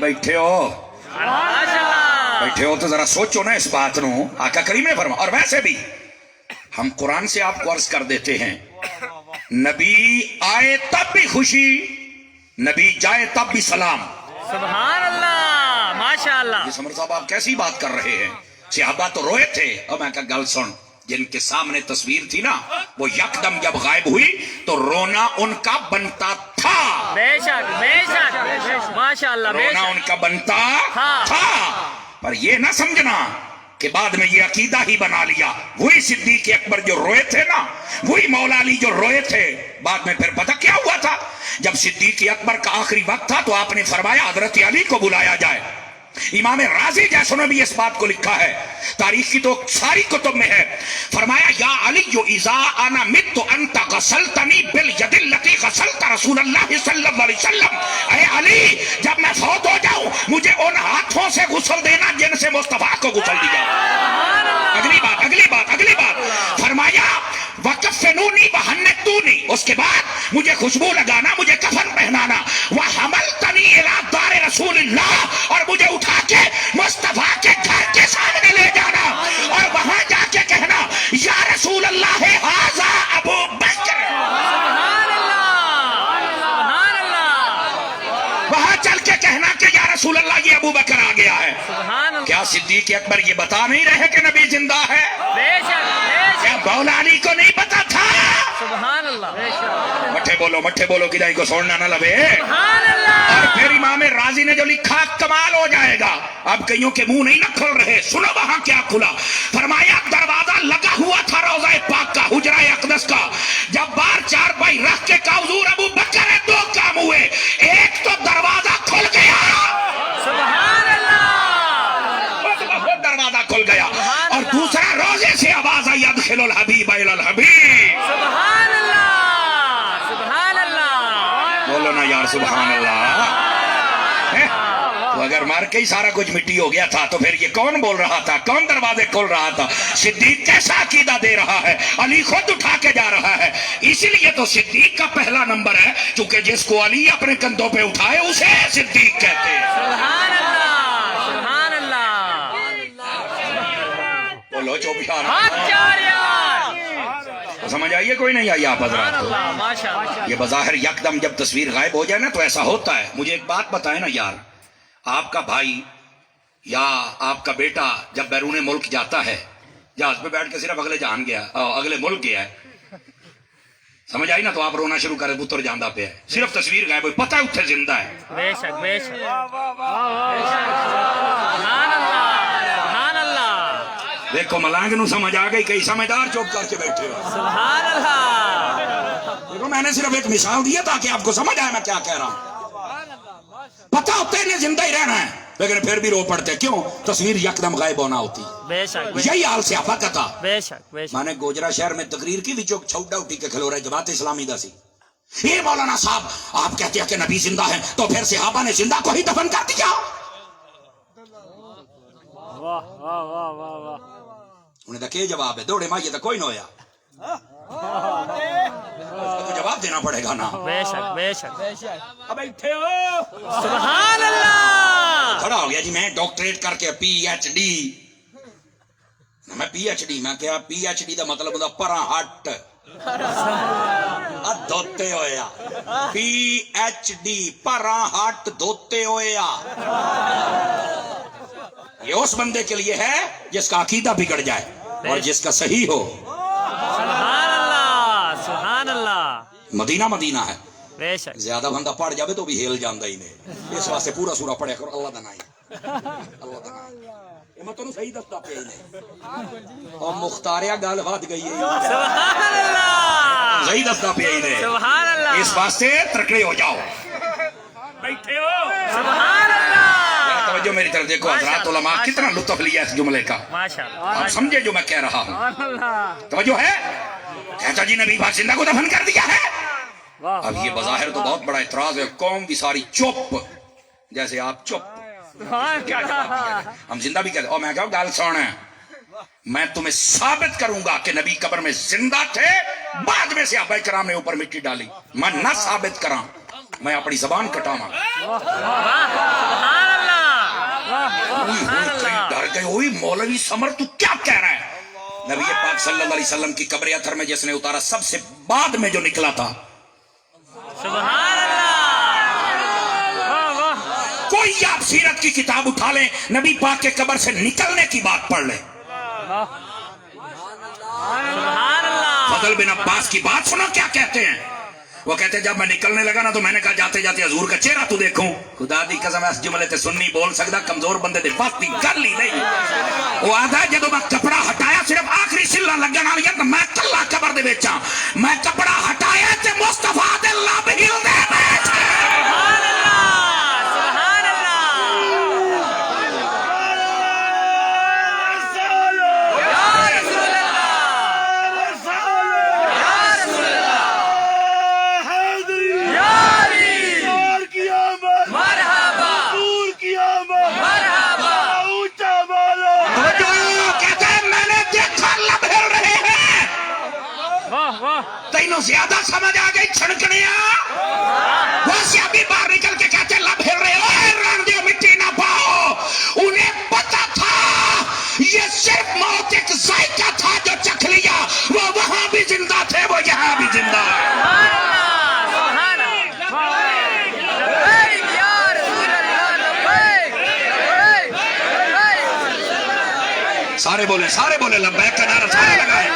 بیٹھے ہو بیٹھے ہو تو ذرا سوچو نا اس بات نو. آقا کریم نے فرمایا. اور ویسے بھی ہم قرآن سے آپ کو عرض کر دیتے ہیں نبی آئے تب بھی خوشی, نبی جائے تب بھی سلام. سبحان اللہ ماشاء اللہ. یہ سمر صاحب آپ کیسی بات کر رہے ہیں؟ صحابہ تو روئے تھے. اور میں کہا گل سن, جن کے سامنے تصویر تھی نا وہ یکدم جب غائب ہوئی تو رونا ان کا بنتا تھا. بے شک بے شک ماشاء اللہ بے رونا شک. ان کا بنتا ہاں. تھا. پر یہ نہ سمجھنا کہ بعد میں یہ عقیدہ ہی بنا لیا. وہی صدیق اکبر جو روئے تھے نا, وہی مولا علی جو روئے تھے, بعد میں پھر پتہ کیا ہوا تھا؟ جب صدیق اکبر کا آخری وقت تھا تو آپ نے فرمایا حضرت علی کو بلایا جائے. امام رازی جیسوں نے بھی اس بات کو لکھا ہے, تاریخ کی تو ساری کتب میں ہے. فرمایا یا علی اذا انا مت انت غسلتنی بالید التي غسلت رسول اللہ صلی اللہ علیہ وسلم. اے علی جب میں فوت ہو جاؤں مجھے ان ہاتھوں سے غسل دینا جن سے مصطفیٰ کو غسل دیا. اگلی بات فرمایا وکفنونی وحنتونی, اس کے بعد مجھے خوشبو لگانا, مجھے کفن پہنانا. وحملتنی الی دار رسول اللہ, اور مجھے اٹھا کے مصطفیٰ کے گھر کے سامنے لے جانا اور وہاں جا کے کہنا یا رسول اللہ ھذا ابو بکر. سبحان اللہ سبحان اللہ. وہاں چل کے کہنا کہ یا رسول اللہ یہ ابو بکر آ گیا ہے. سبحان اللہ. کیا صدیق اکبر یہ بتا نہیں رہے کہ نبی زندہ ہے؟ بے شک بے کیا شک. مولا علی کو نہیں پتا تھا؟ سبحان اللہ بے شک. مٹھے بولو کدائی کو سوڑنا نہ لبے. سبحان اللہ. اور پھر امام راضی نے جو لکھا کمال ہو جائے گا. اب کئیوں کے منہ نہیں نہ کھل رہے, سنو وہاں کیا کھلا. فرمایا دروازہ لگا ہوا تھا روضہ پاک کا, حجرہ اقدس کا. جب بار چار پائی رکھ کے کہا حضور ابو بکر ہے, دو کام ہوئے. ایک تو دروازہ کھل گیا, سبحان اللہ. دروازہ کھل گیا, اور دوسرا روزے سے آواز آئی ادخل الحبیب الی الحبیب. سبحان اللہ سبحان اللہ. بولو نا یار سبحان اللہ. تو اگر مار کے ہی سارا کچھ مٹی ہو گیا تھا تو پھر یہ کون بول رہا تھا, کون دروازے کھول رہا تھا؟ صدیق کیسا عقیدہ دے رہا ہے, علی خود اٹھا کے جا رہا ہے. اسی لیے تو صدیق کا پہلا نمبر ہے, چونکہ جس کو علی اپنے کندھوں پہ اٹھائے اسے صدیق کہتے ہیں. سبحان اللہ سبحان اللہ. بولو چوپیار. ہاتھ چار یار. سمجھ آئیے کوئی نہیں آئی آپ سبحان حضرات؟ اللہ ماشاء اللہ. یہ بظاہر یکدم جب تصویر غائب ہو جائے نا تو ایسا ہوتا ہے. مجھے ایک بات بتائیں نا یار, آپ کا بھائی یا آپ کا بیٹا جب بیرون ملک جاتا ہے, جہاز پہ بیٹھ کے صرف اگلے جہان گیا, اگلے ملک گیا ہے, سمجھ آئی نا, تو آپ رونا شروع کرے پتر جاندہ پہ ہے, صرف تصویر غائب ہوئی, پتہ ہے اتھے زندہ ہے. بے شک بے شک. سبحان اللہ سبحان اللہ. دیکھو ملانگ نو سمجھ آ گئی, کئی سمجھدار چوپ کر کے بیٹھے ہو. سبحان اللہ. دیکھو میں نے صرف ایک مثال دیا تاکہ آپ کو سمجھ آئے میں کیا کہہ رہا ہوں. پتہ ہوتا ہے انہیں زندہ ہی رہنا ہے, لیکن پھر بھی رو پڑتے. کیوں؟ تصویر یکدم غائب ہونا ہوتی. بے شک یہی حال صحابہ کا تھا. بے شک بے شک. میں نے گوجرا شہر میں تقریر کی, وچوں چھوٹا اٹھی کے کھلو رہے جماعت اسلامی دا سی. یہ مولانا صاحب آپ کہتے ہیں کہ نبی زندہ ہے, تو پھر صحابہ نے زندہ کو ہی دفن کر دیا. انہیں دا کہ جواب ہے, دوڑے مائیے دا کوئی نہ ہویا, تو جواب دینا پڑے گا نا. بے شک بے شک. اب بیٹھے ہو. سبحان اللہ. کھڑا ہو گیا جی میں ڈاکٹریٹ کر کے پی ایچ ڈی. میں پی ایچ ڈی, میں کیا پی ایچ ڈی دا مطلب ہوتا پراں ہٹ دھوتے ہویا. پی ایچ ڈی پراں ہٹ دھوتے ہویا. یہ اس بندے کے لیے ہے جس کا عقیدہ بگڑ جائے اور جس کا صحیح ہو. سبحان اللہ سبحان اللہ. مدینہ مدینہ ہے, بے شک. زیادہ بندہ پڑھ جاوے تو بھی ہیل جاندہ ہی نہیں. اس واسطے پورا سورہ پڑھے کرو, اللہ دا نائی اللہ دا نائی. یہ میں تو صحیح دستا پہ ہی نہیں, اور مختاریہ گال بات گئی ہے. سبحان اللہ صحیح دستا پہ ہی نہیں. سبحان اللہ. اس واسطے ترکڑے ہو جاؤ. بیٹھے ہو. سبحان اللہ. توجہ میری طرف دیکھو حضرات, علماء کتنا لطف لیا اس جملے کا, ماشاء اللہ. آپ سمجھے جو میں کہہ رہا ہوں. سبحان اللہ. توجہ ہے, کہتا جی نبی پاک زندہ کو دفن کر دیا ہے. اب یہ بظاہر تو بہت بڑا اعتراض ہے, قوم بھی ساری چپ, جیسے آپ چپ. کیا جواب دیا جائے؟ ہم زندہ بھی کہتے ہیں, اور میں کہا گال سونا ہے, میں تمہیں ثابت کروں گا کہ نبی قبر میں زندہ تھے, بعد میں صحابہ کرام نے اوپر مٹی ڈالی. میں نہ ثابت کراں, میں اپنی زبان کٹاواں. سبحان ہوئی مولوی سمر تو کیا کہہ رہا ہے؟ نبی پاک صلی اللہ علیہ وسلم کی قبر اطہر میں جس نے اتارا سب سے بعد میں جو نکلا تھا. سبحان اللہ. واہ واہ. کوئی آپ سیرت کی کتاب اٹھا لیں, نبی پاک کے قبر سے نکلنے کی بات پڑھ لیں. سبحان اللہ. فضل بن عباس کی بات سنو کیا کہتے ہیں. وہ کہتے ہیں جب میں نکلنے لگا نا تو میں نے کہا جاتے جاتے حضور کا چہرہ تو دیکھوں. خدا دی قسم اس جملے تے سننی بول سکدا, کمزور بندے دے بات دی گل ہی نہیں. وہ آدھا جدو میں کپڑا ہٹایا صرف آخری سلا لگن والی ہے, میں کلا قبر دے وچ ہاں. میں کپڑا ہٹایا تے مصطفیٰ دے لب ہلدے بیٹھے. سبحان اللہ. سبحان اللہ. یا رسول اللہ. یا رسول اللہ. یاری. مرحبا. مرحبا. کہتے ہیں میں نے دیکھا لب ہل رہے ہیں. واہ واہ. تینوں زیادہ سمجھ آ گئی چھڑکڑیاں. وہ سیابی باہر نکل کے کہتے لب ہل رہے ہو, رن دے مٹی نہ پاؤ. انہیں پتا تھا یہ صرف موت ایک ذائقہ تھا جو چکھ لیا. وہ وہاں بھی زندہ تھے, وہ یہاں بھی زندہ ہے. سبحان اللہ. سبحان اللہ. لبیک یا رسول اللہ. لبیک. لبیک. سارے بولے لبیک کا نعرہ سارے لگائے.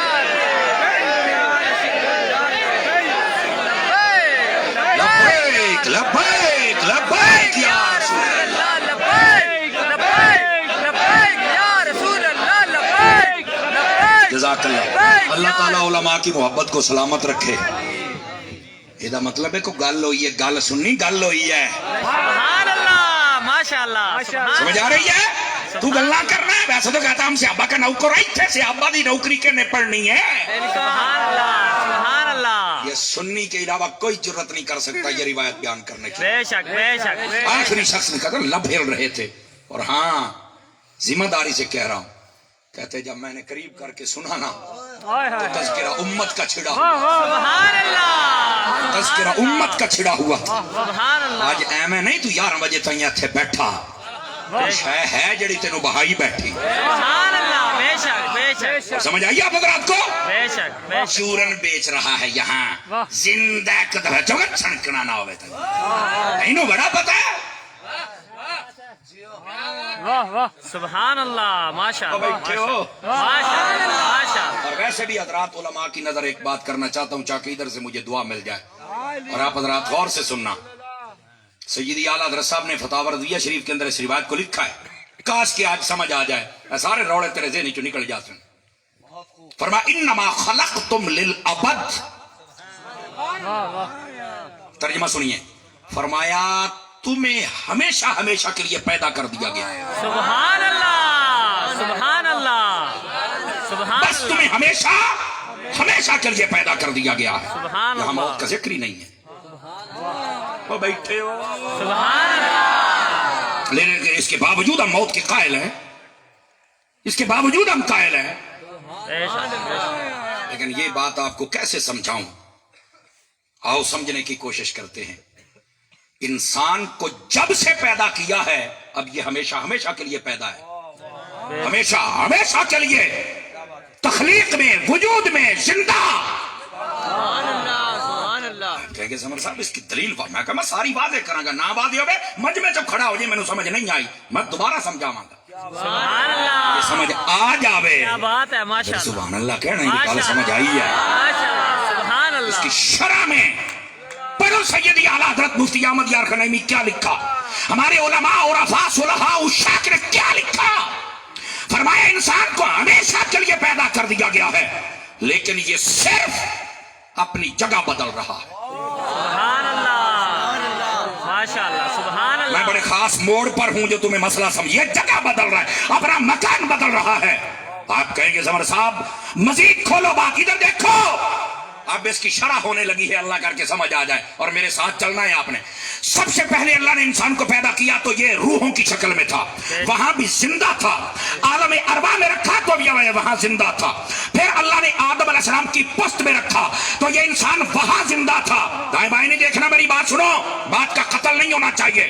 لبیک لبیک لبیک یا رسول اللہ. لبیک. لبیک. لبیک یا رسول اللہ. لبیک. لبیک. جزاک اللہ. اللہ تعالیٰ علماء کی محبت کو سلامت رکھے. یہ مطلب ہے کہ گل ہوئی ہے, گل سننی گل ہوئی ہے. سبحان اللہ. ماشاء اللہ. سمجھ آ رہی ہے؟ تو گلہ کرنا ہے. ویسے تو کہتا ہم صحابہ کا نوکر آئی تھے, صحابہ دی نوکری کرنے پڑنی ہے. سبحان اللہ. سبحان اللہ. یہ سنی کے علاوہ کوئی جرت نہیں کر سکتا یہ روایت بیان کرنے کی. بے شک. بے شک. بے شک. آخری شخص نے کہا لب ہل رہے تھے. اور ہاں ذمہ داری سے کہہ رہا ہوں, کہتے جب میں نے قریب کر کے سنا نا تو تذکرہ امت کا چھڑا ہوا. سبحان اللہ. تذکرہ امت کا چھڑا ہوا تھا. سبحان اللہ. آج ایویں نہیں تو 11 بجے تائیں اتھے بیٹھا, شے ہے جڑی تینوں بہائی بیٹھی. سبحان اللہ. بے شک. بے شک. سمجھ آئی آپ حضرات کو؟ بے شک. بے شک. چورن بیچ رہا ہے یہاں, زندہ قدر چوگت چھنکنا نہ ہوئے تھا. اینو بڑا پتہ ہے. واہ واہ. سبحان اللہ. ماشاء اللہ. بیٹھے ہو. ماشاء اللہ. ماشاء اللہ. اور ویسے بھی حضرات علماء کی نظر ایک بات کرنا چاہتا ہوں, چاہے ادھر سے مجھے دعا مل جائے. اور آپ حضرات غور سے سننا. سیدی اعلیٰ حضرت صاحب نے فتاوی رضویہ شریف کے اندر اس روایت کو لکھا ہے, کاش کہ آج سمجھ آ جائے, سارے روڑے تیرے ذہن چوں نکل جاتے ہیں. فرمایا انما خلقتم للابد. ترجمہ سنیے. فرمایا تمہیں ہمیشہ ہمیشہ کے لیے پیدا کر دیا گیا ہے. سبحان اللہ. سبحان اللہ. سبحان بس تمہیں ہمیشہ ہمیشہ کے لیے پیدا کر دیا گیا ہے. سبحان یہاں اللہ. موت کا ذکر ہی نہیں ہے. وہ بیٹھے ہو. سبحان اللہ. لیکن اس کے باوجود ہم موت کے قائل ہیں, اس کے باوجود ہم قائل ہیں. بے شک. بے شک. لیکن یہ بات آپ کو کیسے سمجھاؤں؟ آؤ سمجھنے کی کوشش کرتے ہیں. انسان کو جب سے پیدا کیا ہے اب یہ ہمیشہ ہمیشہ کے لیے پیدا ہے. ہمیشہ ہمیشہ کے لیے تخلیق میں, وجود میں, زندہ. سبحان اللہ. سبحان اللہ. کہہ گے سمر صاحب اس کی دلیل میں کہا میں ساری واضح کراں گا, نہ واضح ہوگے مجھ میں جب کھڑا ہو جائے میں سمجھ نہیں آئی میں دوبارہ سمجھاواں گا. سبحان اللہ. یہ سمجھ آ جاوے. کیا بات ہے. ماشاء اللہ. سبحان اللہ کہنا ہے کہ سمجھ آئی ہے. ماشاء اللہ. سبحان اس اللہ. کی شرح میں پڑھو سیدی اعلیٰ حضرت مفتی احمد یار خنیمی کیا لکھا, ہمارے علماء عرفاء صلحاء عشاق نے کیا لکھا. فرمایا انسان کو ہمیشہ کے لیے پیدا کر دیا گیا ہے لیکن یہ صرف اپنی جگہ بدل رہا ہے. سبحان اللہ. ماشاء اللہ. سبحان میں اللہ. بڑے خاص موڑ پر ہوں جو تمہیں مسئلہ سمجھ, یہ جگہ بدل رہا ہے, اپنا مکان بدل رہا ہے. آپ کہیں گے زمر صاحب مزید کھولو بات, ادھر دیکھو. اب اس کی شرح ہونے لگی ہے, اللہ کر کے سمجھ آ جائے اور میرے ساتھ چلنا ہے آپ نے. سب سے پہلے اللہ نے انسان کو پیدا کیا تو یہ روحوں کی شکل میں تھا, وہاں بھی زندہ تھا. عالم ارواح میں رکھا تو بھی وہاں زندہ تھا. پھر اللہ نے آدم علیہ السلام کی پشت میں رکھا تو یہ انسان وہاں زندہ تھا. دائیں بائیں نہیں دیکھنا, میری بات سنو, بات کا قتل نہیں ہونا چاہیے.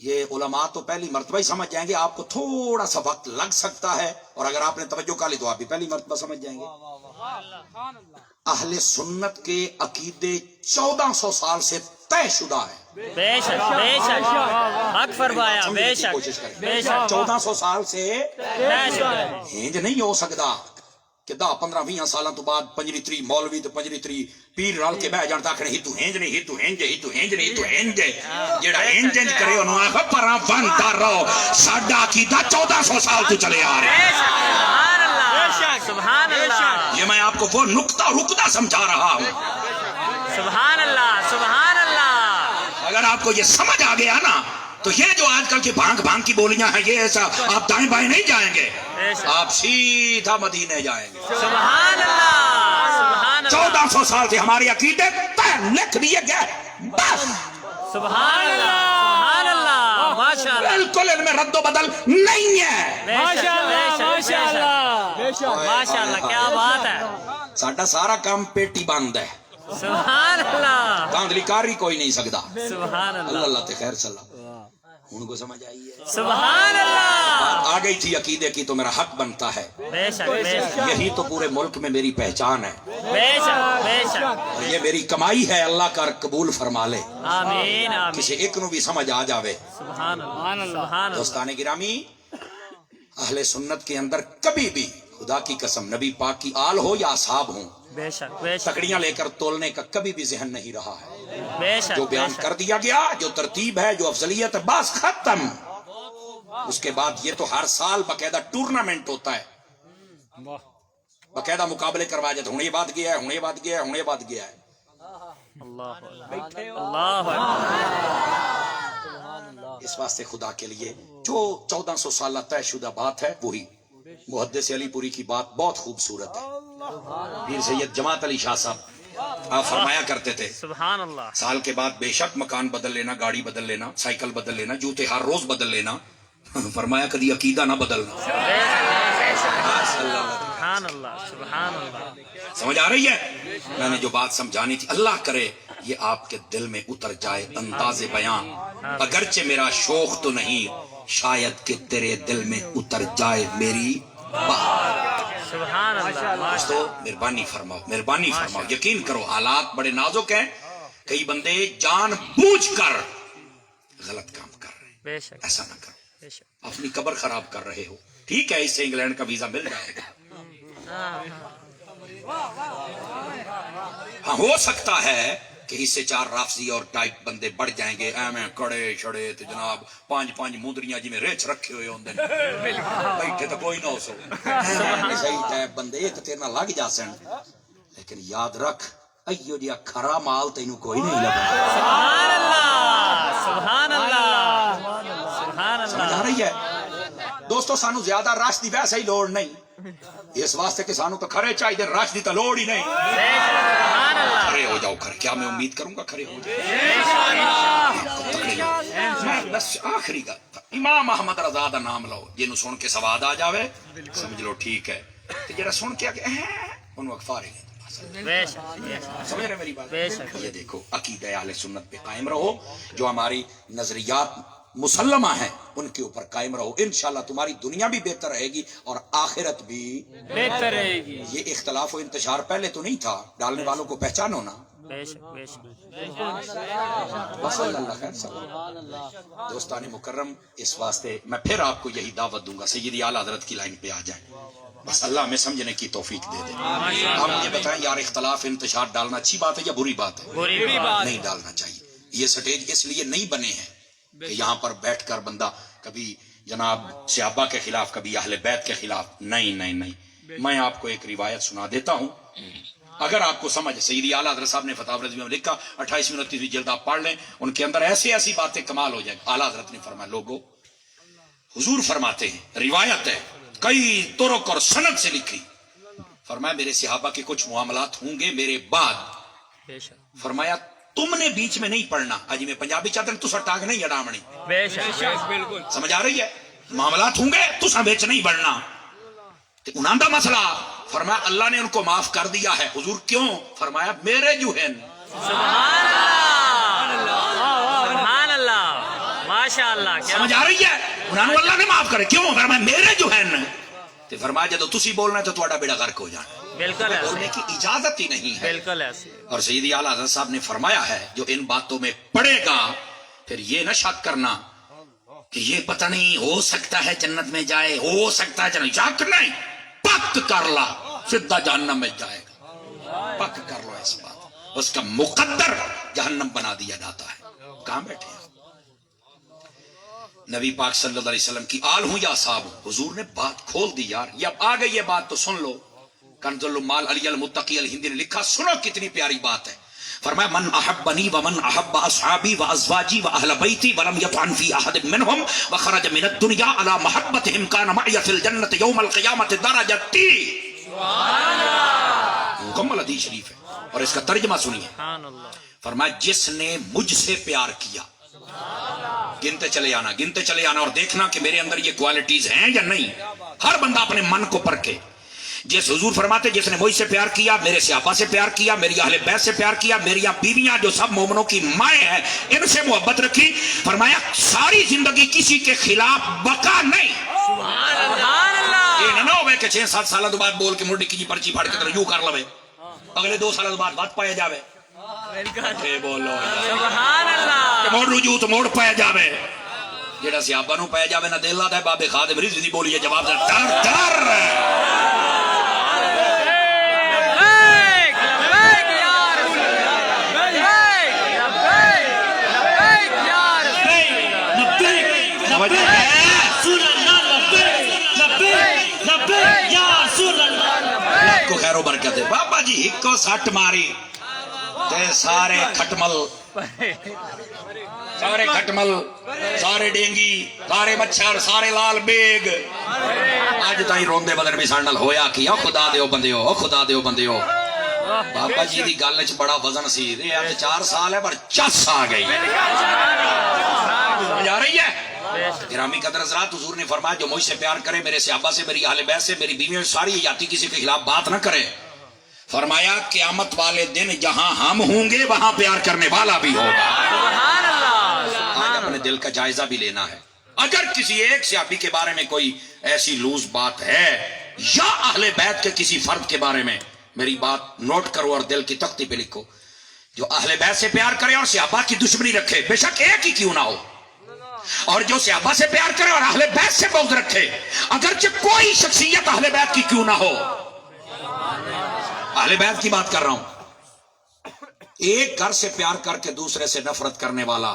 یہ علماء تو پہلی مرتبہ ہی سمجھ جائیں گے، آپ کو تھوڑا سا وقت لگ سکتا ہے، اور اگر آپ نے توجہ کر لی تو آپ بھی پہلی مرتبہ سمجھ جائیں گے۔ اہل سنت کے عقیدے 1400 سال سے طے شدہ ہیں۔ بے شک بے شک حق فرمایا، بے شک کوشش کریں، بے شک 1400 سال سے بے شک ہینج نہیں ہو سکتا کہ 10-15-20 سالوں تو بعد پنجری تری مولوی تو پنجری تری پیر رل کے بہ جان تک ہی تو ہینج نہیں، ہی تو ہینج، ہی تو ہینج نہیں، تو ہینج جڑا ہینج کرے انہوں آخر پرا بنتا رہو، ساڈا عقیدہ 1400 سال تو چلے آ رہے ہیں۔ سبحان اللہ سبحان اللہ یہ میں آپ کو وہ نقطہ سمجھا رہا ہوں۔ سبحان اللہ سبحان اللہ۔ اگر آپ کو یہ سمجھ آ گیا نا تو یہ جو آج کل کی بھانگ کی بولیاں ہیں، یہ ایسا آپ دائیں بائیں نہیں جائیں گے، آپ سیدھا مدینے جائیں گے۔ سبحان اللہ سبحان اللہ 1400 سال سے ہمارے عقیدے طے لکھ دیے گئے، بس سبحان اللہ سبحان اللہ ماشاء اللہ بالکل ان میں رد و بدل نہیں ہے۔ ماشاء اللہ ماشاء اللہ ماشاء اللہ، کیا بات ہے، ساڈا سارا کام پیٹی بند ہے، سبحان اللہ داندلی کاری کوئی نہیں سکتا۔ سبحان اللہ اللہ اللہ تے خیر صلاح ان کو سمجھ آئی ہے، سبحان اللہ آ گئی تھی عقیدے کی تو میرا حق بنتا ہے، بے شک بے شک یہی تو پورے ملک میں میری پہچان ہے، بے شک بے شک اور یہ میری کمائی ہے، اللہ کا قبول فرما لے، آمین آمین کسی ایک نو بھی سمجھ آ جاوے۔ سبحان اللہ سبحان اللہ دوستان گرامی، اہل سنت کے اندر کبھی بھی خدا کی قسم نبی پاک کی آل ہو یا اصحاب ہوں، بے شک بے شک تکڑیاں لے کر تولنے کا کبھی بھی ذہن نہیں رہا ہے۔ بے شک جو بے بیان شک کر دیا گیا، جو ترتیب ہے، جو افضلیت ہے، بس ختم۔ اس کے بعد یہ تو ہر سال باقاعدہ ٹورنامنٹ ہوتا ہے، باقاعدہ مقابلے کروائے جاتے، ہوں یہ بات گیا ہے، ہوں یہ بات گیا ہے، ہوں یہ بات گیا ہے۔ اللہ اللہ اس واسطے خدا کے لیے جو 1400 سالہ طے شدہ بات ہے وہی محدث علی پوری کی بات بہت خوبصورت ہے۔ پیر سید جماعت علی شاہ صاحب آپ فرمایا کرتے تھے سبحان اللہ سال کے بعد بے شک مکان بدل لینا، گاڑی بدل لینا، سائیکل بدل لینا، جوتے ہر روز بدل لینا، فرمایا کدی عقیدہ نہ بدلنا۔ سبحان اللہ سبحان اللہ سمجھ آ رہی ہے؟ میں نے جو بات سمجھانی تھی، اللہ کرے یہ آپ کے دل میں اتر جائے انداز بیان، اگرچہ میرا شوق تو نہیں، شاید کہ تیرے دل میں اتر جائے میری بات۔ سبحان اللہ تو مہربانی فرماؤ، مہربانی فرماؤ، یقین کرو حالات بڑے نازک ہیں، کئی بندے جان بوجھ کر غلط کام کر رہے ہیں، بے شک ایسا نہ کرو، بے شک اپنی قبر خراب کر رہے ہو۔ ٹھیک ہے، اس سے انگلینڈ کا ویزا مل جائے گا، ہاں ہو سکتا ہے کہ اس سے 4 رافضی اور ٹائپ بندے بڑھ جائیں گے، ایویں کڑے چھڑے تے جناب 5 مودریاں جی میں ریچ رکھے ہوئے ہوندے نے، بیٹھے تو کوئی نہ ہو سو صحیح ٹائپ بندے ایک تیرے نال لگ جا سن، لیکن یاد رکھ ایو جیا کھرا مال تینوں کوئی نہیں لگا۔ سبحان اللہ سبحان اللہ سبحان سمجھ اللہ آ رہی ہے دوستو؟ سانو زیادہ رش دی ویسے ہی لوڑ نہیں، اس واسطے کہ سانو تو کھرے چاہیے، رش دی تو لوڑ ہی نہیں۔ سبحان اللہ کھڑے ہو جاؤ، کھڑے، کیا میں امید کروں گا کھڑے ہو جاؤ، تکڑے لوگ۔ میں بس آخری کا امام احمد رضا دا نام لو، جنوں سن کے سواد آ جاوے سمجھ لو ٹھیک ہے، تے جڑا سن کے کہ انہوں اکفار ہی بے شک سمجھ رہے میری بات؟ بے شک یہ دیکھو عقیدہ اہل سنت پہ قائم رہو، جو ہماری نظریات مسلمہ ہیں ان کے اوپر قائم رہو، انشاءاللہ تمہاری دنیا بھی بہتر رہے گی اور آخرت بھی بہتر رہے گی۔ یہ اختلاف و انتشار پہلے تو نہیں تھا، ڈالنے والوں کو پہچانو نا، بے شک بے شک بس اللہ خیر صلی۔ دوستان مکرم، اس واسطے میں پھر آپ کو یہی دعوت دوں گا، سیدی اعلیٰ حضرت کی لائن پہ آ جائیں، بس اللہ ہمیں سمجھنے کی توفیق دے دے۔ آپ مجھے بتائیں یار، اختلاف انتشار ڈالنا اچھی بات ہے یا بری بات ہے؟ بری بات نہیں ڈالنا چاہیے۔ یہ سٹیج اس لیے نہیں بنے ہیں کہ یہاں پر بیٹھ کر بندہ کبھی جناب صحابہ کے خلاف، کبھی اہل بیت کے خلاف، نہیں نہیں نہیں۔ میں آپ کو ایک روایت سنا دیتا ہوں، اگر آپ کو سمجھ، سیدی اعلیٰ حضرت صاحب نے فتاوی رضویہ میں لکھا، 28 29 جلد آپ پڑھ لیں، ان کے اندر ایسی ایسی باتیں کمال ہو جائیں۔ اعلیٰ حضرت نے فرمایا، لوگوں حضور فرماتے ہیں، روایت ہے کئی طرق اور سند سے لکھی، فرمایا میرے صحابہ کے کچھ معاملات ہوں گے میرے بعد، بے شک فرمایا تم نے بیچ میں نہیں پڑھنا۔ اجی میں پنجابی چاہتے ہیں، تسا ٹاگ نہیں اڑامنی، بے شک بالکل سمجھ آ رہی ہے؟ معاملات ہوں گے تسا بیچ نہیں بڑھنا۔ انہاں دا مسئلہ، فرمایا اللہ نے ان کو معاف کر دیا ہے۔ حضور کیوں؟ فرمایا میرے جو ہیں سبحان اللہ سبحان اللہ ماشاء اللہ کیا سمجھ آ رہی ہے؟ انہوں نے اللہ نے معاف کرے کیوں؟ فرمایا میرے جو ہے نا تے فرمایا جب تسی بولنا ہے تو تہاڈا بیڑا غرق ہو جانا، بالکل ایسے بولنے کی اجازت ہی نہیں ہے۔ بالکل ایسے اور سیدی اعلیٰ حضرت صاحب نے فرمایا ہے جو ان باتوں میں پڑے گا پھر یہ نہ شک کرنا کہ یہ پتہ نہیں ہو سکتا ہے جنت میں جائے، ہو سکتا ہے جنت، شک نہیں، پک کر لا سیدھا جہنم میں جائے گا، پک کر لو اس بات، اس کا مقدر جہنم بنا دیا جاتا ہے۔ کہاں بیٹھے ہیں نبی پاک صلی اللہ علیہ وسلم کی آل ہوں یا صاحب ہوں، حضور نے بات کھول دی یار، یہ اب آ گئی یہ بات تو سن لو۔ کنز المال علی المتقی الہندی نے لکھا، سنو کتنی پیاری بات ہے۔ فرمایا من احبنی ومن احب اصحابی وازواجی واہل بیتی ولم یطعن فی احد منہم وخرج من الدنیا علی محبتہم کان معی فی الجنت یوم القیامت درجتی۔ مکمل حدیث شریف ہے اور اس کا ترجمہ سنیے۔ سبحان اللہ فرمایا جس نے مجھ سے پیار کیا، گنتے چلے آنا اور دیکھنا کہ میرے اندر یہ کوالٹیز ہیں یا نہیں۔ ہر بندہ اپنے من کو پرکھے۔ جس حضور فرماتے جس نے مجھ سے پیار کیا، میرے صحابہ سے پیار کیا، میری اہل بیت سے پیار کیا، میری بیویاں جو سب مومنوں کی مائیں ہیں ان سے محبت رکھی، فرمایا ساری زندگی کسی کے خلاف بقا نہیں۔ سبحان اللہ یہ نہ ہوئے کہ 6-7 سالہ بعد بول کے مڑی کی پرچی پھاڑ کے یوں کر لوے، اگلے 2 سالہ بعد بات پایا جاوے، بولو سبحان اللہ موڑ رجوع تو موڑ پایا جاوے، جیڑا صحابہ نو پایا جاوے نہ دل آتا ہے بابے خادم رضی دی بولیے جواب دے در در۔ لبیک لبیک یا رسول اللہ، لبیک لبیک یا رسول اللہ، کو خیر و برکت ہے۔ بابا جی ہکو سٹ ماری تے سارے کھٹمل، سارے ڈینگی، سارے مچھر، سارے لال بیگ، اج تائیں روندے بدر بھی ساڈے نال ہویا کی، او خدا دیو بندیو، او خدا دیو بندیو۔ بابا جی دی گل وچ بڑا وزن سی، اب 4 سال ہے پر چس آ گئی۔ سمجھ آ رہی ہے؟ گرامی قدر حضرات، حضور نے فرمایا جو مجھ سے پیار کرے، میرے صحابہ سے، میری اہل بیت سے، میری بیویوں سے، ساری حیاتی کسی کے خلاف بات نہ کرے، فرمایا قیامت والے دن جہاں ہم ہوں گے وہاں پیار کرنے والا بھی ہوگا۔ سبحان اللہ آج اپنے دل کا جائزہ بھی لینا ہے۔ اگر کسی ایک صحابی کے بارے میں کوئی ایسی لوز بات ہے یا اہل بیت کے کسی فرد کے بارے میں، میری بات نوٹ کرو اور دل کی تختی پہ لکھو، جو اہل بیت سے پیار کرے اور صحابہ کی دشمنی رکھے، بے شک ایک ہی کیوں نہ ہو، اور جو صحابہ سے پیار کرے اور اہل بیت سے بغض رکھے، اگرچہ کوئی شخصیت اہل بیت کی کیوں نہ ہو، اہل بیت کی بات کر رہا ہوں، ایک گھر سے پیار کر کے دوسرے سے نفرت کرنے والا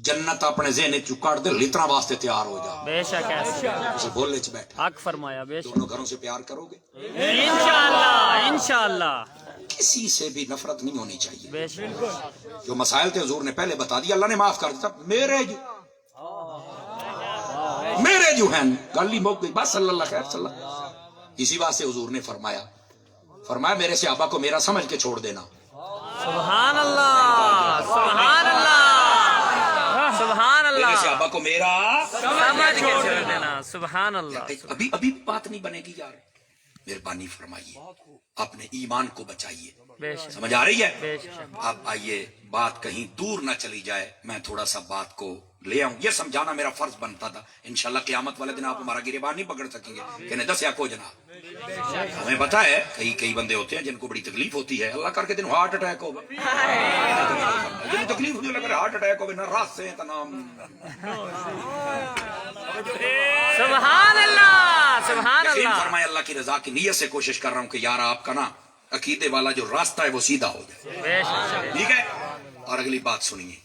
جنت اپنے ذہن چکاڑ دے لترا واسطے تیار ہو جا، بے شک ایسے اسے بولنے چ بیٹھا، حق فرمایا بے شک دونوں گھروں سے پیار کرو گے، انشاءاللہ انشاءاللہ کسی سے بھی نفرت نہیں ہونی چاہیے۔ بے شک جو مسائل تھے حضور نے پہلے بتا دیا، اللہ نے معاف کر دیا، میرے جو ہیں گل ہی موک گئی، بس صلی اللہ خیر صلی اللہ۔ اسی واسطے حضور نے فرمایا میرے صحابہ کو میرا سمجھ کے چھوڑ دینا، سبحان اللہ سبحان اللہ سبحان میرے اللہ، صحابہ کو میرا سمجھ کے چھوڑ دینا، سبحان اللہ۔ ابھی بات نہیں بنے گی یار، مہربانی فرمائیے اپنے ایمان کو بچائیے، بے شک سمجھ آ رہی ہے؟ بے شک اب آئیے بات کہیں دور نہ چلی جائے، میں تھوڑا سا بات کو لے آؤں، یہ سمجھانا میرا فرض بنتا تھا۔ انشاءاللہ قیامت والے دن آپ ہمارا گریبان نہیں پکڑ سکیں گے کہ نہیں دس یا کو جناب، ہمیں پتا ہے کئی بندے ہوتے ہیں جن کو بڑی تکلیف ہوتی ہے، اللہ کر کے دن ہارٹ اٹیک ہوگا، جن تکلیف ہوتی ہے لگ رہا ہارٹ اٹیک ہوگا، نہ راس سے نام سبحان اللہ سبحان یقین اللہ، فرمائے اللہ کی رضا کی نیت سے کوشش کر رہا ہوں کہ یار آپ کا نا عقیدے والا جو راستہ ہے وہ سیدھا ہو جائے، بے شک ٹھیک ہے؟ اور اگلی بات سنیے،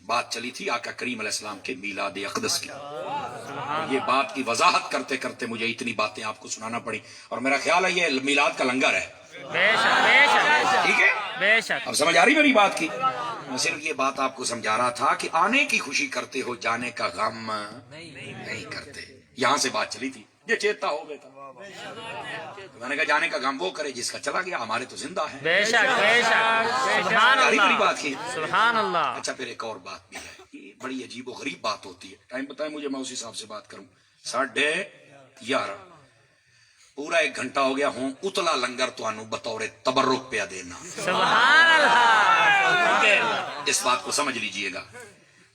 بات چلی تھی آقا کریم علیہ السلام کے میلاد اقدس کی، یہ بات کی وضاحت کرتے کرتے مجھے اتنی باتیں آپ کو سنانا پڑی، اور میرا خیال ہے یہ میلاد کا لنگر ہے، بے شک بے شک ٹھیک ہے؟ بے شک اب سمجھ آ رہی میری بات کی؟ میں صرف یہ بات آپ کو سمجھا رہا تھا کہ آنے کی خوشی کرتے ہو، جانے کا غم نہیں کرتے، یہاں سے بات چلی تھی، یہ چیتا ہو گیا تھا، میں نے کہا جانے کا غم وہ کرے جس کا چلا گیا، ہمارے تو زندہ ہیں، بے شک بے شک سبحان میری اللہ بات کی؟ سبحان اللہ۔ اچھا پھر ایک اور بات بھی ہے، یہ بڑی عجیب و غریب بات ہوتی ہے، ٹائم بتائیں مجھے، میں اسی حساب سے بات کروں۔ 11:30 پورا 1 گھنٹہ ہو گیا ہوں، اتلا لنگر تو انو بطور تبرک پہ دینا، سبحان اللہ اس بات کو سمجھ لیجئے گا،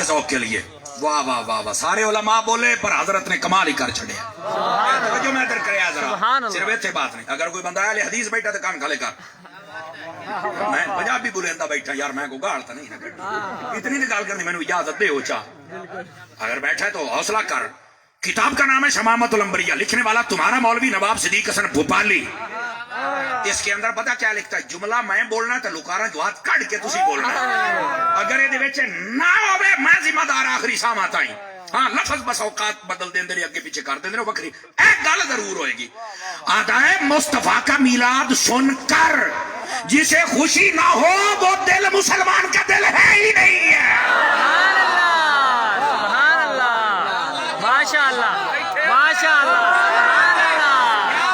کے ذوق کے لیے واہ واہ واہ واہ. سارے علماء بولے پر حضرت نے کمال ہی کر چھڑیا. توجہ میں ادھر کریا ذرا, صرف اتنے بات نہیں. اگر کوئی بندہ اہل حدیث بیٹھا تو کان کھلے کر. میں پنجابی بولیندا بیٹھا یار, میں کو گال تو نہیں نہ کرنی, اتنی نہیں گال کرنی, مینوں اجازت دے ہو چا. اگر بیٹھا ہے تو حوصلہ کر. کتاب کا نام ہے شمامت الانبیاء, لکھنے والا تمہارا مولوی نواب صدیق حسن بھوپالی. اس کے اندر پتا کیا لکھتا ہے, جملہ میں بولنا تو لکارا جوات کٹ کے تسی بولنا ہے. اگر یہ وچ نہ ہوے میں ذمہ دار آخری سامات آئی. ہاں لفظ بس اوقات بدل دیں دے اگے پیچھے کر دیں دے وکری ایک گل ضرور ہوئے گی. آدائے مصطفیٰ کا میلاد سن کر جسے خوشی نہ ہو وہ دل مسلمان کا دل ہے ہی نہیں ہے. سبحان اللہ, ماشاء اللہ, ماشاء اللہ,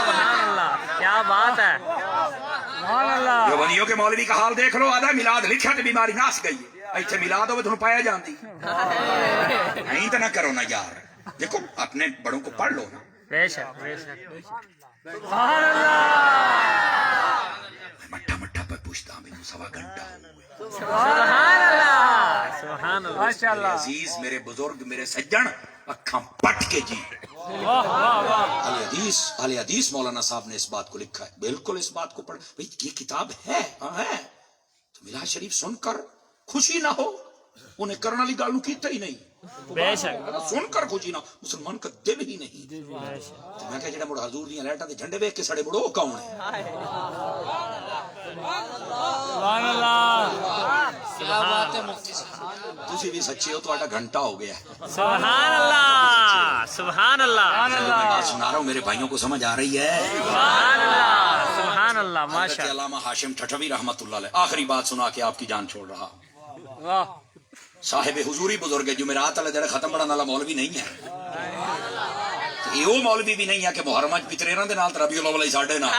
سبحان اللہ, کیا بات ہے. سبحان اللہ. جو ولیوں کے مولوی کا حال دیکھ لو, آدھا میلاد لکھا تو بیماری ناس گئی ہے. ایتھے میلاد ہوئے تمہیں پایا جاندی نہیں تو نہ کرو نا یار. دیکھو اپنے بڑوں کو پڑھ لو نا. بے شک, بے شک. سبحان اللہ, مٹھا مٹھا پر پوچھتا ہوں, میں سوا گھنٹہ ہوں. سبحان اللہ, سبحان اللہ, ماشاء میرے اللہ. عزیز, میرے بزرگ, میرے سجن, اکھاں پٹ کے جی. واہ واہ واہ. اہل حدیث مولانا صاحب نے اس بات کو لکھا ہے. بالکل اس بات کو پڑھ بھئی, یہ کتاب ہے, ہاں ہے. تو میلاد شریف سن کر خوشی نہ ہو, انہیں کرنے والی گالوں کیتا ہی نہیں. بے شک, سن کر خوشی نہ ہو, مسلمان کا دل ہی نہیں. تو میں کہ جڑا مڑ حضور دیاں لائٹاں تے جھنڈے ویکھ کے سڑے مڑو کون ہے؟ سبحان اللہ. کیا بات ہے مفتی صاحب, تسی بھی سچے ہو, تہاڈا گھنٹہ ہو گیا. سبحان اللہ, سبحان اللہ, میں بات سنا رہا ہوں, میرے بھائیوں کو سمجھ آ رہی ہے. سبحان اللہ, سبحان اللہ, حضرت ماشاء اللہ. علامہ ہاشم ٹھٹھوی رحمۃ اللہ علیہ آخری بات سنا کے آپ کی جان چھوڑ رہا. واہ, صاحب حضوری بزرگ ہے, جمعرات والے دن ختم پڑھنے والا مولوی نہیں ہے. یہ وہ مولوی بھی نہیں ہے کہ محرم پتریراں دے نال تے ربیع الاول ساڈے نال.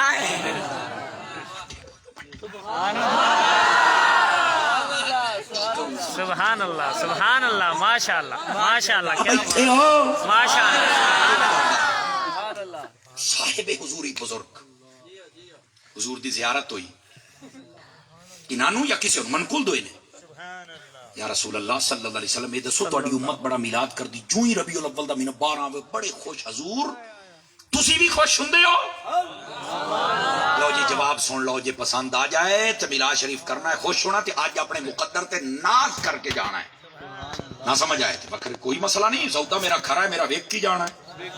سبحان اللہ, سبحان اللہ, ماشاء اللہ, ماشاء اللہ, کیا ایتھے ہو ماشاء اللہ. صاحب حضوری بزرگ, حضور دی زیارت ہوئی, انہوں یا کسی اور منقول دوئے نے. یا رسول اللہ صلی اللہ علیہ وسلم, یہ دسو تہاڈی امت بڑا میلاد کر دی, جو ہی ربیع الاول دا مہینہ 12 وے بڑے خوش. حضور تسی بھی خوش ہوندے ہو؟ لو جی جواب سن لو, جی پسند آ جائے تو میلاد شریف کرنا ہے, خوش ہونا تے آج اپنے مقدر تے ناز کر کے جانا ہے. نہ سمجھ آئے تے بکر کوئی مسئلہ نہیں, سودا میرا کھرا ہے, میرا ویک کی جانا ہے.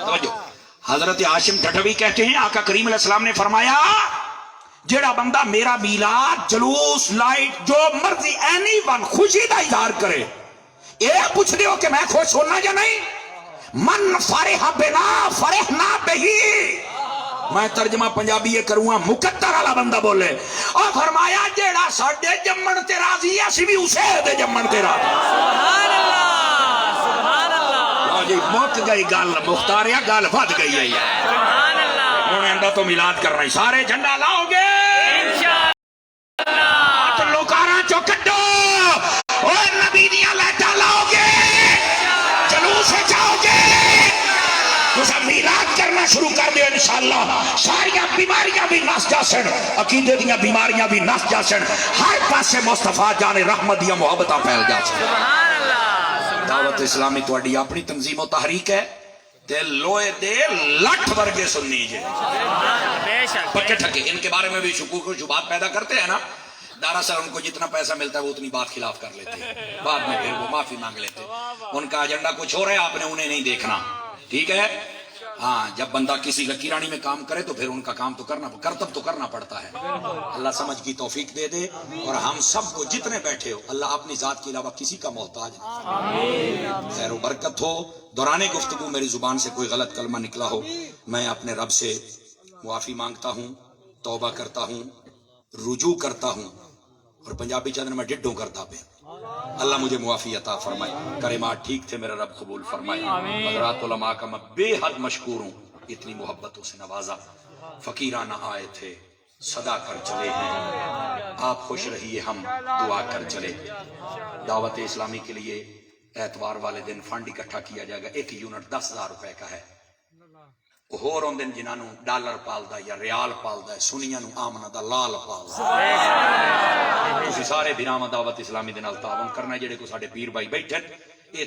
توجہ, حضرت ہاشم ٹھٹھوی کہتے ہیں آقا کریم علیہ السلام نے فرمایا, جیڑا بندہ میرا میلاد, جلوس, لائٹ, جو مرضی اینی ون خوشی دا اظہار کرے, یہ پوچھ دیو کہ میں خوش ہونا یا نہیں. من فرح بنا فرحنا بہی. میں ترجمہ پنجابی یہ کروں گا, مقدر والا بندہ بولے. اور فرمایا جیڑا ساڈے جمن تے راضی ہے, اسی بھی اسے دے جمن تے راضی. سبحان اللہ, سبحان اللہ, جی مک گئی گل, مختاریا گل ود گئی ہے. سبحان اللہ. ہوں اندر تو میلاد کر رہے, سارے جھنڈا لاؤ گے, ہاتھ لوکاراں چو کڈو, اور نبی دیاں لائٹاں لاؤ گے, جلوس جاؤ گے, تسا میلاد کرنا شروع کر دیو انشاءاللہ. ساریاں بیماریاں بھی نس جاسن, عقیدے دیاں بیماریاں بھی نس جاسن, ہر پاسے مصطفیٰ جان رحمت دیاں محبتاں پھیل جاسن. سبحان اللہ. دعوت اسلامی تہاڈی اپنی تنظیم و تحریک ہے, تے لوہے دے لٹھ ورگے سنی جے, بے شک, پکے ٹھکے. ان کے بارے میں بھی شکوک و شبہات پیدا کرتے ہیں نا. دراصل ان کو جتنا پیسہ ملتا ہے وہ اتنی بات خلاف کر لیتے ہیں, بعد میں پھر وہ معافی مانگ لیتے. ان کا ایجنڈا کچھ اور ہے, آپ نے انہیں نہیں دیکھنا, ٹھیک ہے. ہاں, جب بندہ کسی لکیرانی میں کام کرے تو پھر ان کا کام تو کرنا, کرتب تو کرنا پڑتا ہے. اللہ سمجھ کی توفیق دے دے, اور ہم سب کو جتنے بیٹھے ہو اللہ اپنی ذات کے علاوہ کسی کا محتاج نہیں. خیر و برکت ہو. دوران گفتگو میری زبان سے کوئی غلط کلمہ نکلا ہو, میں اپنے رب سے معافی مانگتا ہوں, توبہ کرتا ہوں, رجوع کرتا ہوں, اور پنجابی چندر میں ڈڈوں کرتا پہ. اللہ مجھے معافی عطا فرمائے. کلمات ٹھیک تھے, میرا رب قبول فرمائے. حضرات علماء کا میں بے حد مشکور ہوں, اتنی محبتوں سے نوازا. فقیران آئے تھے, صدا کر چلے ہیں, آپ خوش رہیے, ہم دعا کر چلے. دعوت اسلامی کے لیے اتوار والے دن فنڈ اکٹھا کیا جائے گا. ایک یونٹ 10,000 روپے کا ہے. ਹੋਰ ਹੁੰਦੇ ਨੇ ਜਿਨ੍ਹਾਂ ਨੂੰ ਡਾਲਰ ਪਾਲਦਾ ਜਾਂ ਰਿਆਲ ਪਾਲਦਾ, ਸੁਨੀਆਂ ਨੂੰ ਆਮਨਾ ਦਾ ਲਾਲ ਪਾਲਦਾ। ਤੁਸੀਂ ਸਾਰੇ ਵੀਰਾਵਾਂ ਦਾਵਤ ਇਸਲਾਮੀ ਦੇ ਨਾਲ ਤਾਵਨ ਕਰਨਾ, ਜਿਹੜੇ ਕੋ ਸਾਡੇ ਪੀਰ ਭਾਈ ਬੈਠੇ ਇਹ